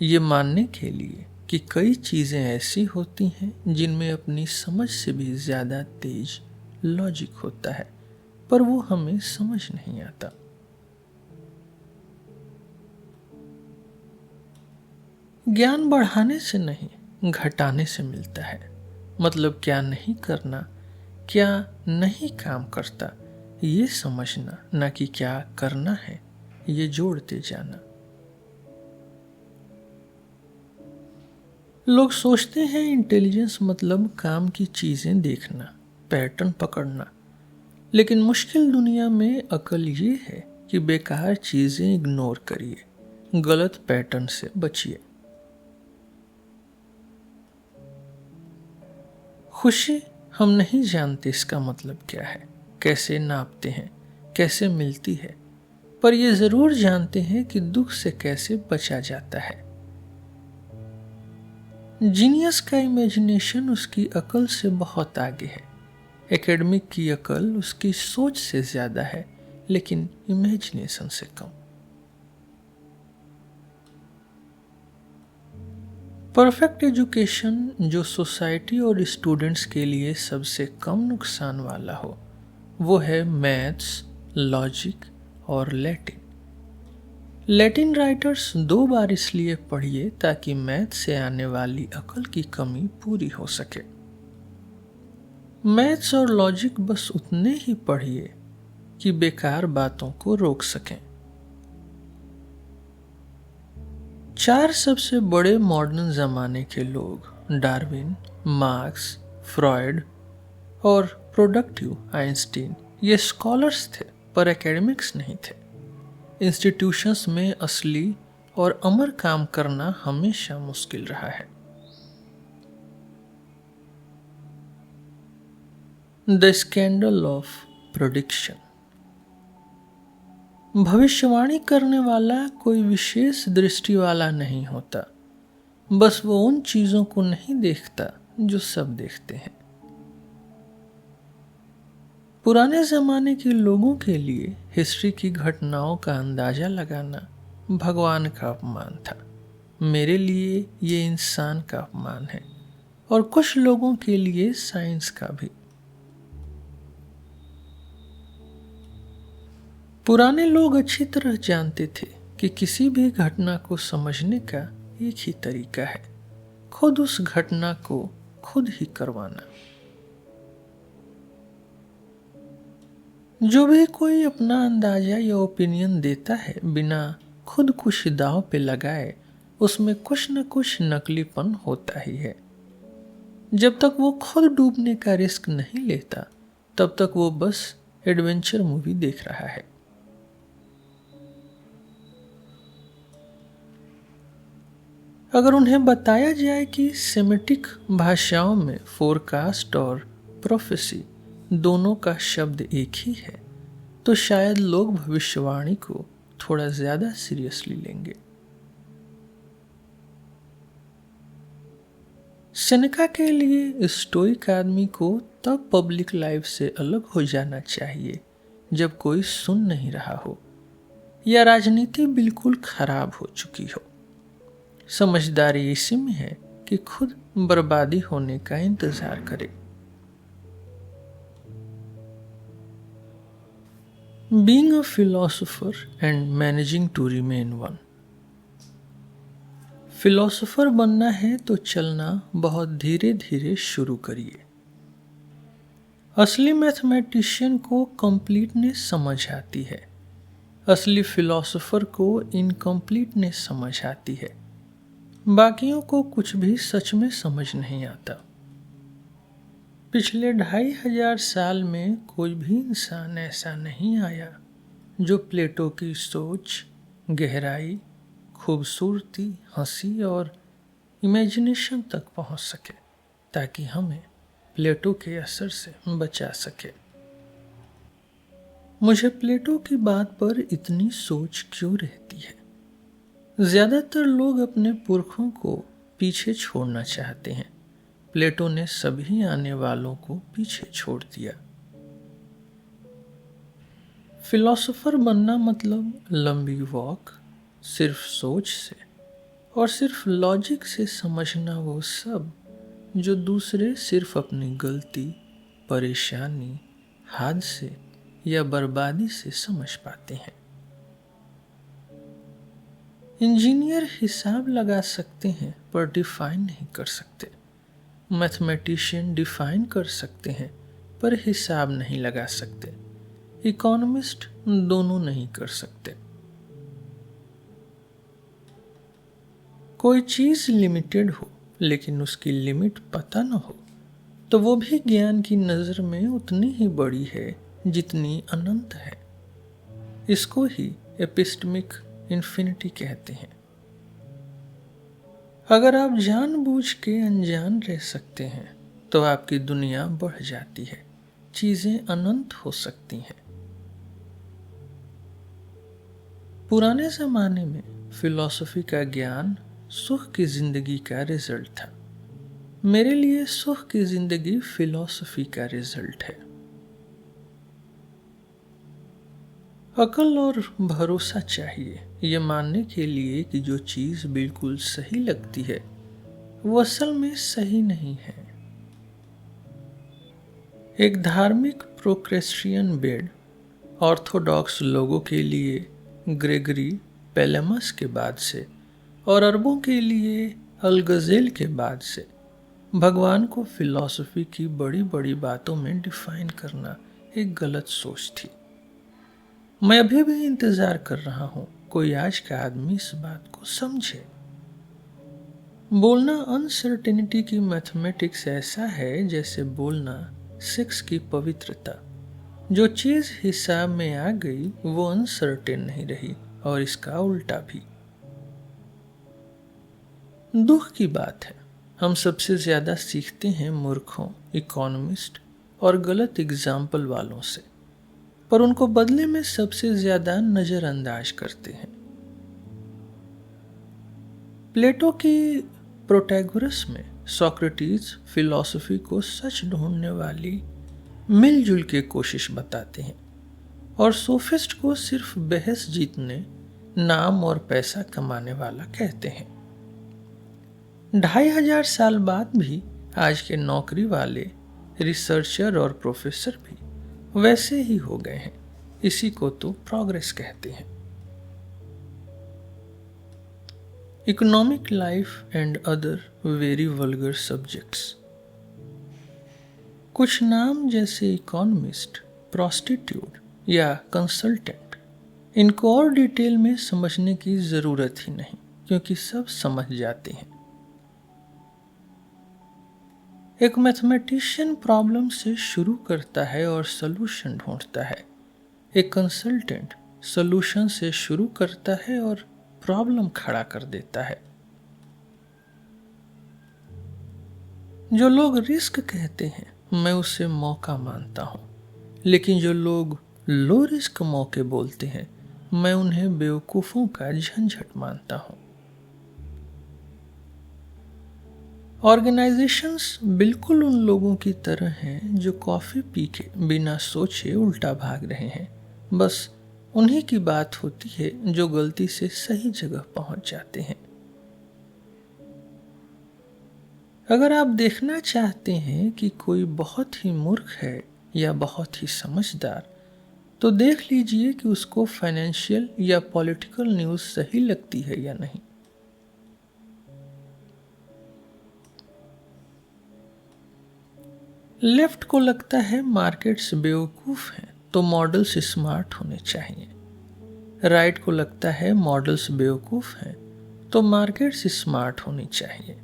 ये मानने के लिए कि कई चीजें ऐसी होती हैं जिनमें अपनी समझ से भी ज्यादा तेज लॉजिक होता है, पर वो हमें समझ नहीं आता। ज्ञान बढ़ाने से नहीं, घटाने से मिलता है। मतलब क्या नहीं करना, क्या नहीं काम करता, ये समझना, ना कि क्या करना है ये जोड़ते जाना। लोग सोचते हैं इंटेलिजेंस मतलब काम की चीजें देखना, पैटर्न पकड़ना, लेकिन मुश्किल दुनिया में अकल ये है कि बेकार चीजें इग्नोर करिए, गलत पैटर्न से बचिए। खुशी हम नहीं जानते इसका मतलब क्या है, कैसे नापते हैं, कैसे मिलती है, पर यह जरूर जानते हैं कि दुख से कैसे बचा जाता है। जीनियस का इमेजिनेशन उसकी अकल से बहुत आगे है। एकेडमिक की अकल उसकी सोच से ज्यादा है, लेकिन इमेजिनेशन से कम। परफेक्ट एजुकेशन जो सोसाइटी और स्टूडेंट्स के लिए सबसे कम नुकसान वाला हो, वो है मैथ्स, लॉजिक और लैटिन। लैटिन राइटर्स 2 बार इसलिए पढ़िए ताकि मैथ से आने वाली अकल की कमी पूरी हो सके। मैथ्स और लॉजिक बस उतने ही पढ़िए कि बेकार बातों को रोक सकें। 4 सबसे बड़े मॉडर्न जमाने के लोग, डार्विन, मार्क्स, फ्रॉयड और प्रोडक्टिव आइंस्टीन, ये स्कॉलर्स थे पर एकेडमिक्स नहीं थे। इंस्टीट्यूशंस में असली और अमर काम करना हमेशा मुश्किल रहा है। The scandal of prediction. भविष्यवाणी करने वाला कोई विशेष दृष्टि वाला नहीं होता, बस वो उन चीजों को नहीं देखता जो सब देखते हैं। पुराने जमाने के लोगों के लिए हिस्ट्री की घटनाओं का अंदाजा लगाना भगवान का अपमान था। मेरे लिए ये इंसान का अपमान है, और कुछ लोगों के लिए साइंस का भी। पुराने लोग अच्छी तरह जानते थे कि किसी भी घटना को समझने का एक ही तरीका है, खुद उस घटना को खुद ही करवाना। जो भी कोई अपना अंदाजा या ओपिनियन देता है बिना खुद कुछ दांव पे लगाए, उसमें कुछ न कुछ नकलीपन होता ही है। जब तक वो खुद डूबने का रिस्क नहीं लेता, तब तक वो बस एडवेंचर मूवी देख रहा है। अगर उन्हें बताया जाए कि सेमेटिक भाषाओं में फोरकास्ट और प्रोफेसी दोनों का शब्द एक ही है, तो शायद लोग भविष्यवाणी को थोड़ा ज्यादा सीरियसली लेंगे। सेनेका के लिए स्टोइक आदमी को तब पब्लिक लाइफ से अलग हो जाना चाहिए जब कोई सुन नहीं रहा हो या राजनीति बिल्कुल खराब हो चुकी हो। समझदारी इसी में है कि खुद बर्बादी होने का इंतजार करे। Being a philosopher and managing to remain one। Philosopher बनना है तो चलना बहुत धीरे धीरे शुरू करिए, असली मैथमेटिशियन को कंप्लीटनेस समझ आती है, असली फिलोसोफर को इनकम्प्लीटनेस समझ आती है, बाकियों को कुछ भी सच में समझ नहीं आता। पिछले 2500 साल में कोई भी इंसान ऐसा नहीं आया जो प्लेटो की सोच, गहराई, खूबसूरती, हंसी और इमेजिनेशन तक पहुंच सके ताकि हमें प्लेटो के असर से बचा सके। मुझे प्लेटो की बात पर इतनी सोच क्यों रहती है? ज्यादातर लोग अपने पुरखों को पीछे छोड़ना चाहते हैं। प्लेटो ने सभी आने वालों को पीछे छोड़ दिया। फिलोसोफर बनना मतलब लंबी वॉक, सिर्फ सोच से और सिर्फ लॉजिक से समझना वो सब जो दूसरे सिर्फ अपनी गलती, परेशानी, हादसे या बर्बादी से समझ पाते हैं। इंजीनियर हिसाब लगा सकते हैं पर डिफाइन नहीं कर सकते। मैथमेटिशियन डिफाइन कर सकते हैं पर हिसाब नहीं लगा सकते। इकोनॉमिस्ट दोनों नहीं कर सकते। कोई चीज लिमिटेड हो लेकिन उसकी लिमिट पता न हो तो वो भी ज्ञान की नजर में उतनी ही बड़ी है जितनी अनंत है। इसको ही एपिस्टेमिक इन्फिनिटी कहते हैं। अगर आप जानबूझ के अनजान रह सकते हैं तो आपकी दुनिया बढ़ जाती है, चीजें अनंत हो सकती हैं। पुराने जमाने में फिलॉसफी का ज्ञान सुख की जिंदगी का रिजल्ट था। मेरे लिए सुख की जिंदगी फिलॉसफी का रिजल्ट है। अकल और भरोसा चाहिए ये मानने के लिए कि जो चीज बिल्कुल सही लगती है वो असल में सही नहीं है। एक धार्मिक प्रोक्रेस्टियन बेड ऑर्थोडॉक्स लोगों के लिए ग्रेगरी पेलेमस के बाद से और अरबों के लिए अलगजेल के बाद से भगवान को फिलॉसफी की बड़ी बड़ी बातों में डिफाइन करना एक गलत सोच थी। मैं अभी भी इंतजार कर रहा हूं कोई आज का आदमी इस बात को समझे। बोलना अनसर्टेनिटी की मैथमेटिक्स ऐसा है जैसे बोलना सेक्स की पवित्रता। जो चीज हिसाब में आ गई वो अनसर्टेन नहीं रही और इसका उल्टा भी। दुख की बात है हम सबसे ज्यादा सीखते हैं मूर्खों, इकोनॉमिस्ट और गलत एग्जाम्पल वालों से, पर उनको बदले में सबसे ज्यादा नजरअंदाज करते हैं। प्लेटो की प्रोटैगोरस में सोक्रेटिस फिलॉसफी को सच ढूंढने वाली मिलजुल के कोशिश बताते हैं और सोफिस्ट को सिर्फ बहस जीतने, नाम और पैसा कमाने वाला कहते हैं। 2500 साल बाद भी आज के नौकरी वाले रिसर्चर और प्रोफेसर भी वैसे ही हो गए हैं। इसी को तो प्रोग्रेस कहते हैं। Economic life and other very vulgar subjects. कुछ नाम जैसे इकोनॉमिस्ट, प्रोस्टिट्यूट या कंसल्टेंट, इनको और डिटेल में समझने की जरूरत ही नहीं क्योंकि सब समझ जाते हैं। एक मैथमेटिशियन प्रॉब्लम से शुरू करता है और सलूशन ढूंढता है। एक कंसल्टेंट सलूशन से शुरू करता है और प्रॉब्लम खड़ा कर देता है। जो लोग रिस्क कहते हैं मैं उसे मौका मानता हूं, लेकिन जो लोग लो रिस्क मौके बोलते हैं मैं उन्हें बेवकूफों का झंझट मानता हूं। ऑर्गेनाइजेशंस बिल्कुल उन लोगों की तरह हैं जो कॉफी पी के बिना सोचे उल्टा भाग रहे हैं। बस उन्हीं की बात होती है जो गलती से सही जगह पहुंच जाते हैं। अगर आप देखना चाहते हैं कि कोई बहुत ही मूर्ख है या बहुत ही समझदार, तो देख लीजिए कि उसको फाइनेंशियल या पॉलिटिकल न्यूज़ सही लगती है या नहीं। लेफ्ट को लगता है मार्केट्स बेवकूफ़ हैं तो मॉडल्स स्मार्ट होने चाहिए। राइट को लगता है मॉडल्स बेवकूफ़ हैं तो मार्केट्स स्मार्ट होनी चाहिए।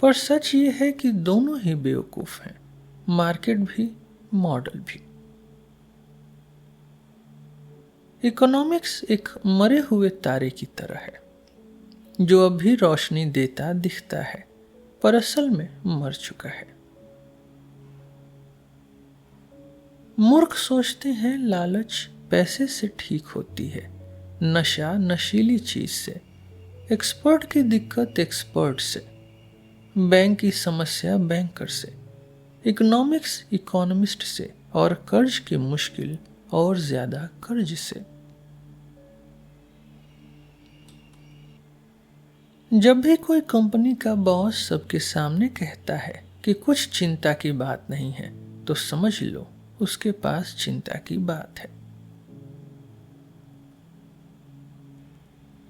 पर सच ये है कि दोनों ही बेवकूफ़ हैं, मार्केट भी मॉडल भी। इकोनॉमिक्स एक मरे हुए तारे की तरह है जो अब भी रोशनी देता दिखता है पर असल में मर चुका है। मूर्ख सोचते हैं लालच पैसे से ठीक होती है, नशा नशीली चीज से, एक्सपर्ट की दिक्कत एक्सपर्ट से, बैंक की समस्या बैंकर से, इकोनॉमिक्स इकोनॉमिस्ट से और कर्ज की मुश्किल और ज्यादा कर्ज से। जब भी कोई कंपनी का बॉस सबके सामने कहता है कि कुछ चिंता की बात नहीं है तो समझ लो उसके पास चिंता की बात है।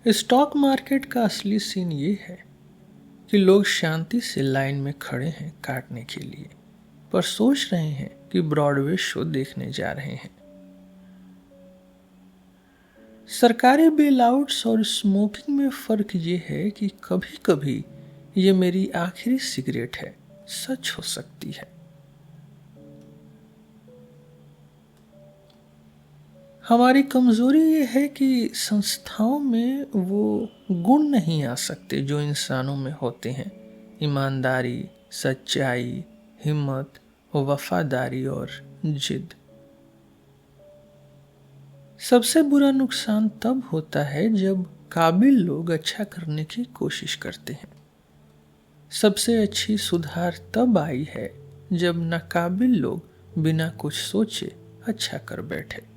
स्टॉक मार्केट का असली सीन ये है कि लोग शांति से लाइन में खड़े हैं काटने के लिए, पर सोच रहे हैं कि ब्रॉडवे शो देखने जा रहे हैं। सरकारी बेलआउट्स और स्मोकिंग में फर्क ये है कि कभी कभी ये मेरी आखिरी सिगरेट है सच हो सकती है। हमारी कमजोरी ये है कि संस्थाओं में वो गुण नहीं आ सकते जो इंसानों में होते हैं, ईमानदारी, सच्चाई, हिम्मत, वफादारी और जिद। सबसे बुरा नुकसान तब होता है जब काबिल लोग अच्छा करने की कोशिश करते हैं। सबसे अच्छी सुधार तब आई है जब नाकाबिल लोग बिना कुछ सोचे अच्छा कर बैठे।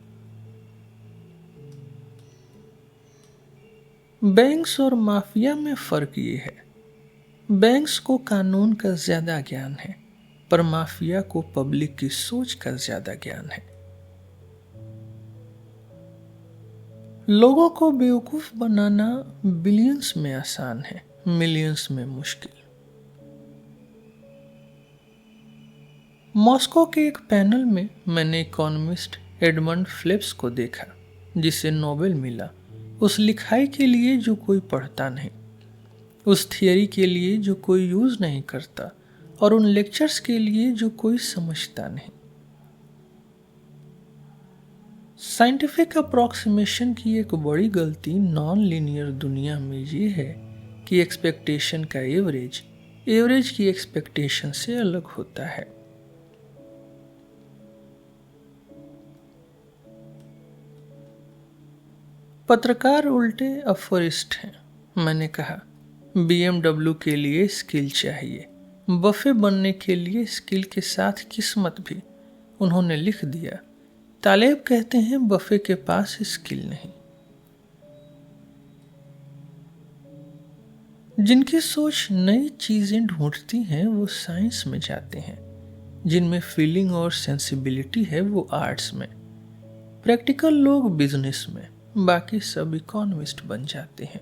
बैंक्स और माफिया में फर्क ये है, बैंक्स को कानून का ज्यादा ज्ञान है पर माफिया को पब्लिक की सोच का ज्यादा ज्ञान है। लोगों को बेवकूफ बनाना बिलियंस में आसान है, मिलियंस में मुश्किल। मॉस्को के एक पैनल में मैंने इकोनॉमिस्ट एडमंड फिलिप्स को देखा जिसे नोबेल मिला उस लिखाई के लिए जो कोई पढ़ता नहीं, उस थियरी के लिए जो कोई यूज नहीं करता और उन लेक्चर्स के लिए जो कोई समझता नहीं। साइंटिफिक अप्रोक्सीमेशन की एक बड़ी गलती नॉन लीनियर दुनिया में ये है कि एक्सपेक्टेशन का एवरेज की एक्सपेक्टेशन से अलग होता है। पत्रकार उल्टे अफोरिस्ट हैं। मैंने कहा BMW के लिए स्किल चाहिए, बफे बनने के लिए स्किल के साथ किस्मत भी। उन्होंने लिख दिया, तालेब कहते हैं बफे के पास स्किल नहीं। जिनकी सोच नई चीजें ढूंढती हैं वो साइंस में जाते हैं, जिनमें फीलिंग और सेंसिबिलिटी है वो आर्ट्स में, प्रैक्टिकल लोग बिजनेस में, बाकी सब इकोनॉमिस्ट बन जाते हैं।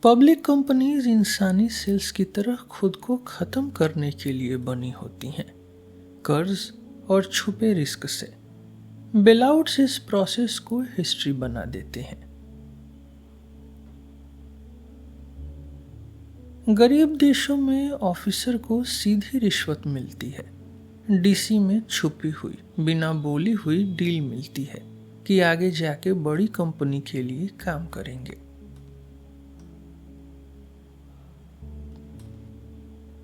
पब्लिक कंपनीज इंसानी सेल्स की तरह खुद को खत्म करने के लिए बनी होती हैं, कर्ज और छुपे रिस्क से। बेलआउट्स इस प्रोसेस को हिस्ट्री बना देते हैं। गरीब देशों में ऑफिसर को सीधी रिश्वत मिलती है, डीसी में छुपी हुई बिना बोली हुई डील मिलती है कि आगे जाके बड़ी कंपनी के लिए काम करेंगे।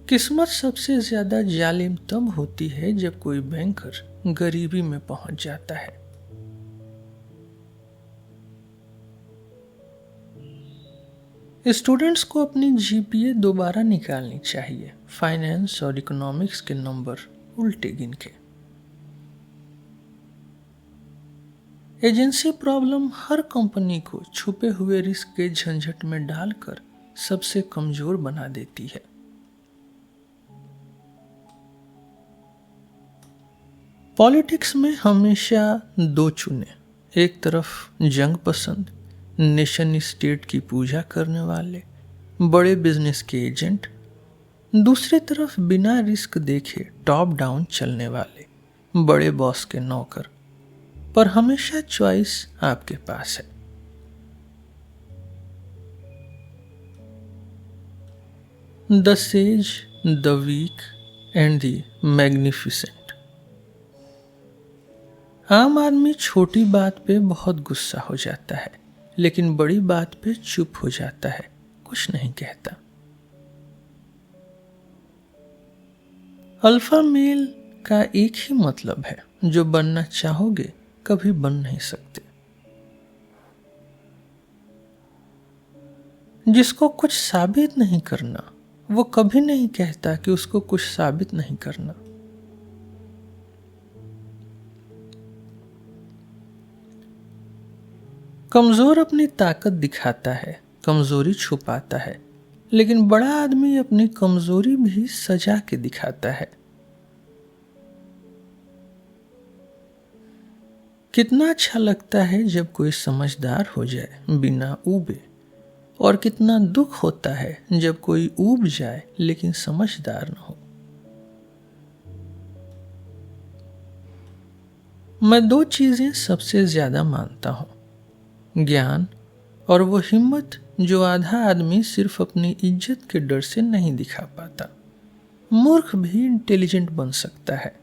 किस्मत सबसे ज्यादा जालिम तब होती है जब कोई बैंकर गरीबी में पहुंच जाता है। स्टूडेंट्स को अपनी जीपीए दोबारा निकालनी चाहिए, फाइनेंस और इकोनॉमिक्स के नंबर उल्टे गिन के। एजेंसी प्रॉब्लम हर कंपनी को छुपे हुए रिस्क के झंझट में डालकर सबसे कमजोर बना देती है। पॉलिटिक्स में हमेशा दो चुने, एक तरफ जंग पसंद नेशन स्टेट की पूजा करने वाले बड़े बिजनेस के एजेंट, दूसरी तरफ बिना रिस्क देखे टॉप डाउन चलने वाले बड़े बॉस के नौकर। पर हमेशा चॉइस आपके पास है। The sage, the weak and the magnificent. आम आदमी छोटी बात पे बहुत गुस्सा हो जाता है, लेकिन बड़ी बात पे चुप हो जाता है, कुछ नहीं कहता। अल्फा मेल का एक ही मतलब है, जो बनना चाहोगे कभी बन नहीं सकते। जिसको कुछ साबित नहीं करना, वो कभी नहीं कहता कि उसको कुछ साबित नहीं करना। कमजोर अपनी ताकत दिखाता है, कमजोरी छुपाता है, लेकिन बड़ा आदमी अपनी कमजोरी भी सजा के दिखाता है। कितना अच्छा लगता है जब कोई समझदार हो जाए बिना ऊबे, और कितना दुख होता है जब कोई ऊब जाए लेकिन समझदार न हो। मैं दो चीजें सबसे ज्यादा मानता हूं, ज्ञान और वो हिम्मत जो आधा आदमी सिर्फ अपनी इज्जत के डर से नहीं दिखा पाता। मूर्ख भी इंटेलिजेंट बन सकता है।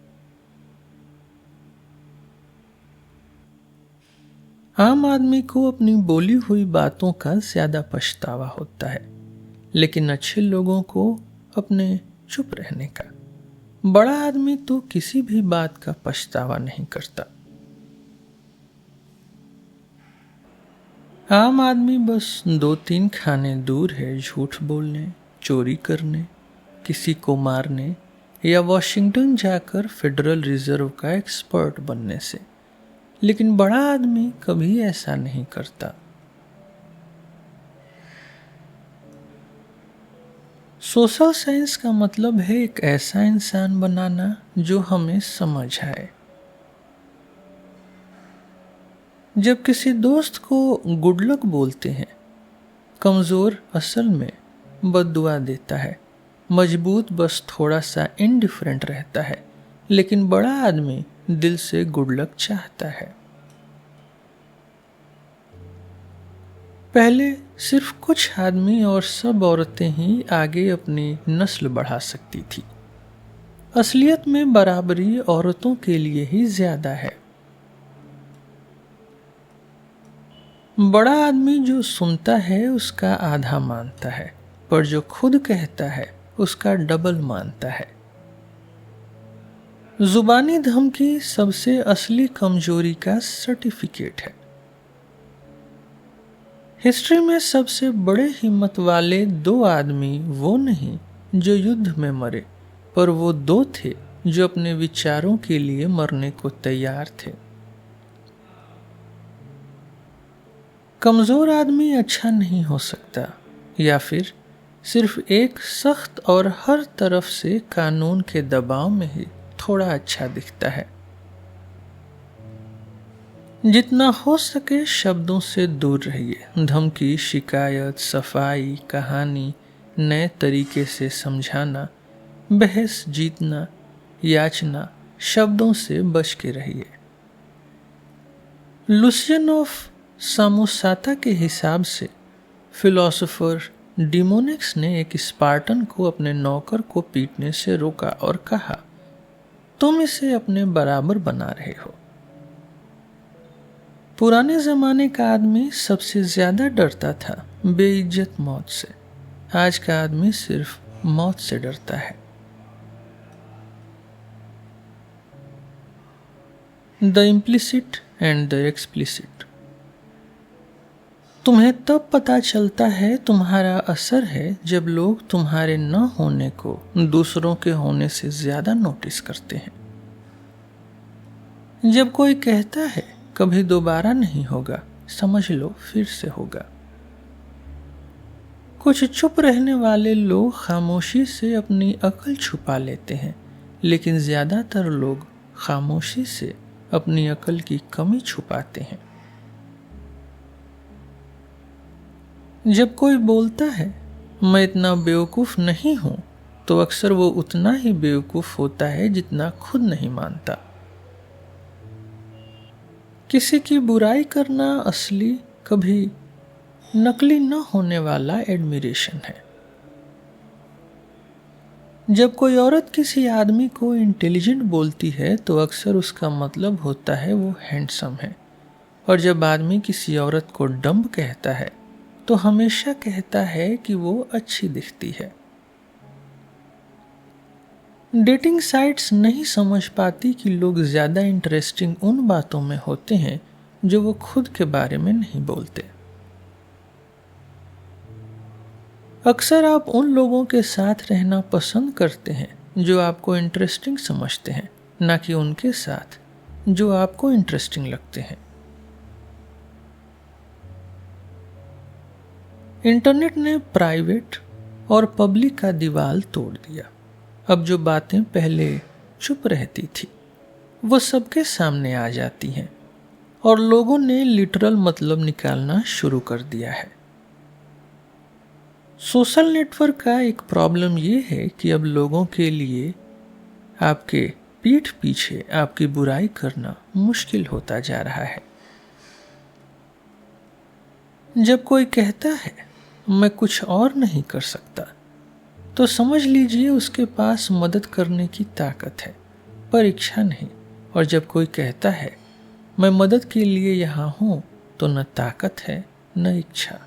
आम आदमी को अपनी बोली हुई बातों का ज्यादा पछतावा होता है, लेकिन अच्छे लोगों को अपने चुप रहने का। बड़ा आदमी तो किसी भी बात का पछतावा नहीं करता। आम आदमी बस 2-3 खाने दूर है झूठ बोलने, चोरी करने, किसी को मारने या वॉशिंगटन जाकर फेडरल रिजर्व का एक्सपर्ट बनने से। लेकिन बड़ा आदमी कभी ऐसा नहीं करता। सोशल साइंस का मतलब है एक ऐसा इंसान बनाना जो हमें समझ आए। जब किसी दोस्त को गुड लक बोलते हैं, कमजोर असल में बद्दुआ देता है, मजबूत बस थोड़ा सा इनडिफरेंट रहता है, लेकिन बड़ा आदमी दिल से गुड लक चाहता है। पहले सिर्फ कुछ आदमी और सब औरतें ही आगे अपनी नस्ल बढ़ा सकती थी। असलियत में बराबरी औरतों के लिए ही ज्यादा है। बड़ा आदमी जो सुनता है उसका आधा मानता है, पर जो खुद कहता है उसका डबल मानता है। जुबानी धमकी सबसे असली कमजोरी का सर्टिफिकेट है। हिस्ट्री में सबसे बड़े हिम्मत वाले 2 आदमी वो नहीं जो युद्ध में मरे, पर वो 2 थे जो अपने विचारों के लिए मरने को तैयार थे। कमजोर आदमी अच्छा नहीं हो सकता, या फिर सिर्फ एक सख्त और हर तरफ से कानून के दबाव में ही थोड़ा अच्छा दिखता है। जितना हो सके शब्दों से दूर रहिए। धमकी, शिकायत, सफाई, कहानी, नए तरीके से समझाना, बहस जीतना, याचना, शब्दों से बच के रहिए। लुसियन ऑफ सामोसाता के हिसाब से फिलोसोफर डिमोनिक्स ने एक स्पार्टन को अपने नौकर को पीटने से रोका और कहा, तुम इसे अपने बराबर बना रहे हो। पुराने जमाने का आदमी सबसे ज्यादा डरता था बेइज्जत मौत से। आज का आदमी सिर्फ मौत से डरता है। The implicit and the explicit. तुम्हें तब पता चलता है तुम्हारा असर है जब लोग तुम्हारे न होने को दूसरों के होने से ज्यादा नोटिस करते हैं। जब कोई कहता है कभी दोबारा नहीं होगा, समझ लो फिर से होगा। कुछ चुप रहने वाले लोग खामोशी से अपनी अकल छुपा लेते हैं, लेकिन ज्यादातर लोग खामोशी से अपनी अकल की कमी छुपाते हैं। जब कोई बोलता है मैं इतना बेवकूफ़ नहीं हूँ, तो अक्सर वो उतना ही बेवकूफ़ होता है जितना खुद नहीं मानता। किसी की बुराई करना असली, कभी नकली न होने वाला एडमिरेशन है। जब कोई औरत किसी आदमी को इंटेलिजेंट बोलती है तो अक्सर उसका मतलब होता है वो हैंडसम है, और जब आदमी किसी औरत को डम्ब कहता है तो हमेशा कहता है कि वो अच्छी दिखती है। डेटिंग साइट्स नहीं समझ पाती कि लोग ज़्यादा इंटरेस्टिंग उन बातों में होते हैं जो वो खुद के बारे में नहीं बोलते। अक्सर आप उन लोगों के साथ रहना पसंद करते हैं जो आपको इंटरेस्टिंग समझते हैं, ना कि उनके साथ जो आपको इंटरेस्टिंग लगते हैं। इंटरनेट ने प्राइवेट और पब्लिक का दीवार तोड़ दिया। अब जो बातें पहले चुप रहती थी वो सबके सामने आ जाती हैं, और लोगों ने लिटरल मतलब निकालना शुरू कर दिया है। सोशल नेटवर्क का एक प्रॉब्लम ये है कि अब लोगों के लिए आपके पीठ पीछे आपकी बुराई करना मुश्किल होता जा रहा है। जब कोई कहता है मैं कुछ और नहीं कर सकता, तो समझ लीजिए उसके पास मदद करने की ताकत है पर इच्छा नहीं। और जब कोई कहता है मैं मदद के लिए यहाँ हूँ, तो न ताकत है न इच्छा।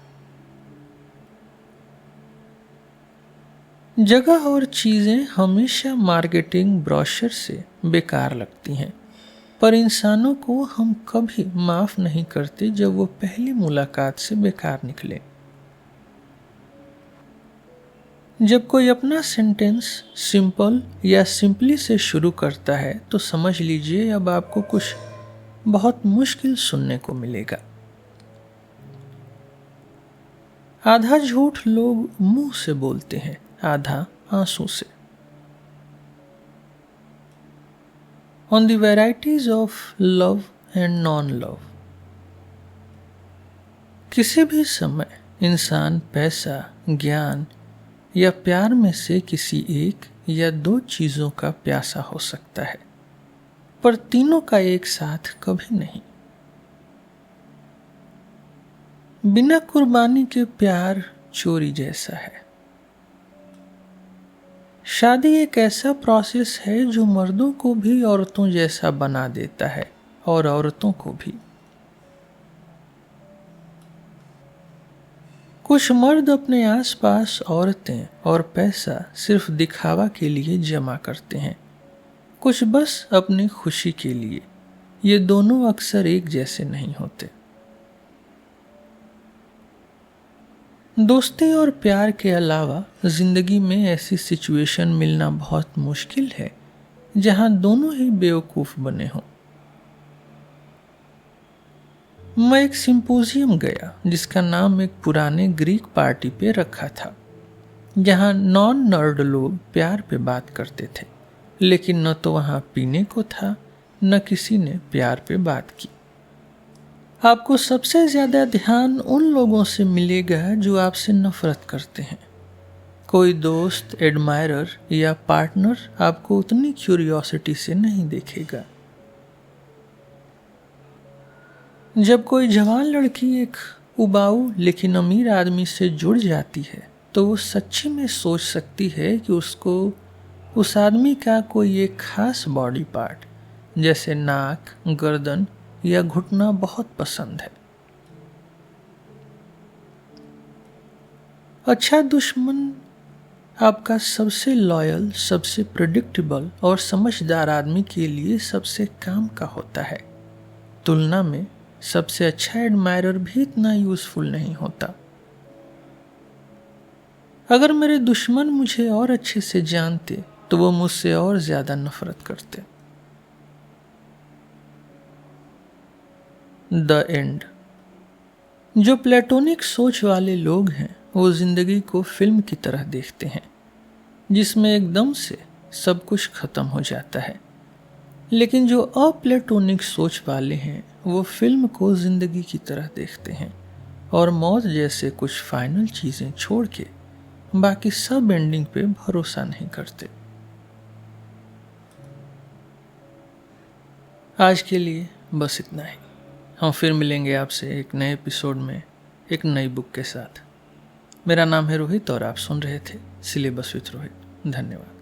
जगह और चीज़ें हमेशा मार्केटिंग ब्रोशर से बेकार लगती हैं, पर इंसानों को हम कभी माफ़ नहीं करते जब वो पहली मुलाकात से बेकार निकले। जब कोई अपना सेंटेंस सिंपल या सिंपली से शुरू करता है तो समझ लीजिए अब आपको कुछ बहुत मुश्किल सुनने को मिलेगा। आधा झूठ लोग मुंह से बोलते हैं, आधा आंसू से। On the varieties of love and non love. किसी भी समय इंसान पैसा, ज्ञान या प्यार में से किसी एक या दो चीजों का प्यासा हो सकता है, पर तीनों का एक साथ कभी नहीं। बिना कुर्बानी के प्यार चोरी जैसा है। शादी एक ऐसा प्रोसेस है जो मर्दों को भी औरतों जैसा बना देता है और औरतों को भी। कुछ मर्द अपने आसपास औरतें और पैसा सिर्फ दिखावा के लिए जमा करते हैं, कुछ बस अपनी खुशी के लिए। ये दोनों अक्सर एक जैसे नहीं होते। दोस्ती और प्यार के अलावा जिंदगी में ऐसी सिचुएशन मिलना बहुत मुश्किल है जहां दोनों ही बेवकूफ बने हों। मैं एक सिंपोजियम गया जिसका नाम एक पुराने ग्रीक पार्टी पे रखा था, जहां नॉन नर्ड लोग प्यार पे बात करते थे, लेकिन न तो वहां पीने को था न किसी ने प्यार पे बात की। आपको सबसे ज़्यादा ध्यान उन लोगों से मिलेगा जो आपसे नफरत करते हैं। कोई दोस्त, एडमायरर या पार्टनर आपको उतनी क्यूरियोसिटी से नहीं देखेगा। जब कोई जवान लड़की एक उबाऊ लेकिन अमीर आदमी से जुड़ जाती है तो वो सच्ची में सोच सकती है कि उसको उस आदमी का कोई एक खास बॉडी पार्ट जैसे नाक, गर्दन या घुटना बहुत पसंद है। अच्छा दुश्मन आपका सबसे लॉयल, सबसे प्रेडिक्टेबल और समझदार आदमी के लिए सबसे काम का होता है। तुलना में सबसे अच्छा एडमायरर भी इतना यूजफुल नहीं होता। अगर मेरे दुश्मन मुझे और अच्छे से जानते तो वो मुझसे और ज्यादा नफरत करते। The end. जो प्लेटोनिक सोच वाले लोग हैं वो जिंदगी को फिल्म की तरह देखते हैं जिसमें एकदम से सब कुछ खत्म हो जाता है, लेकिन जो अप्लेटोनिक सोच वाले हैं वो फिल्म को जिंदगी की तरह देखते हैं और मौत जैसे कुछ फाइनल चीजें छोड़ के बाकी सब एंडिंग पे भरोसा नहीं करते। आज के लिए बस इतना ही। हम फिर मिलेंगे आपसे एक नए एपिसोड में एक नई बुक के साथ। मेरा नाम है रोहित और आप सुन रहे थे सिलेबस विथ रोहित। धन्यवाद।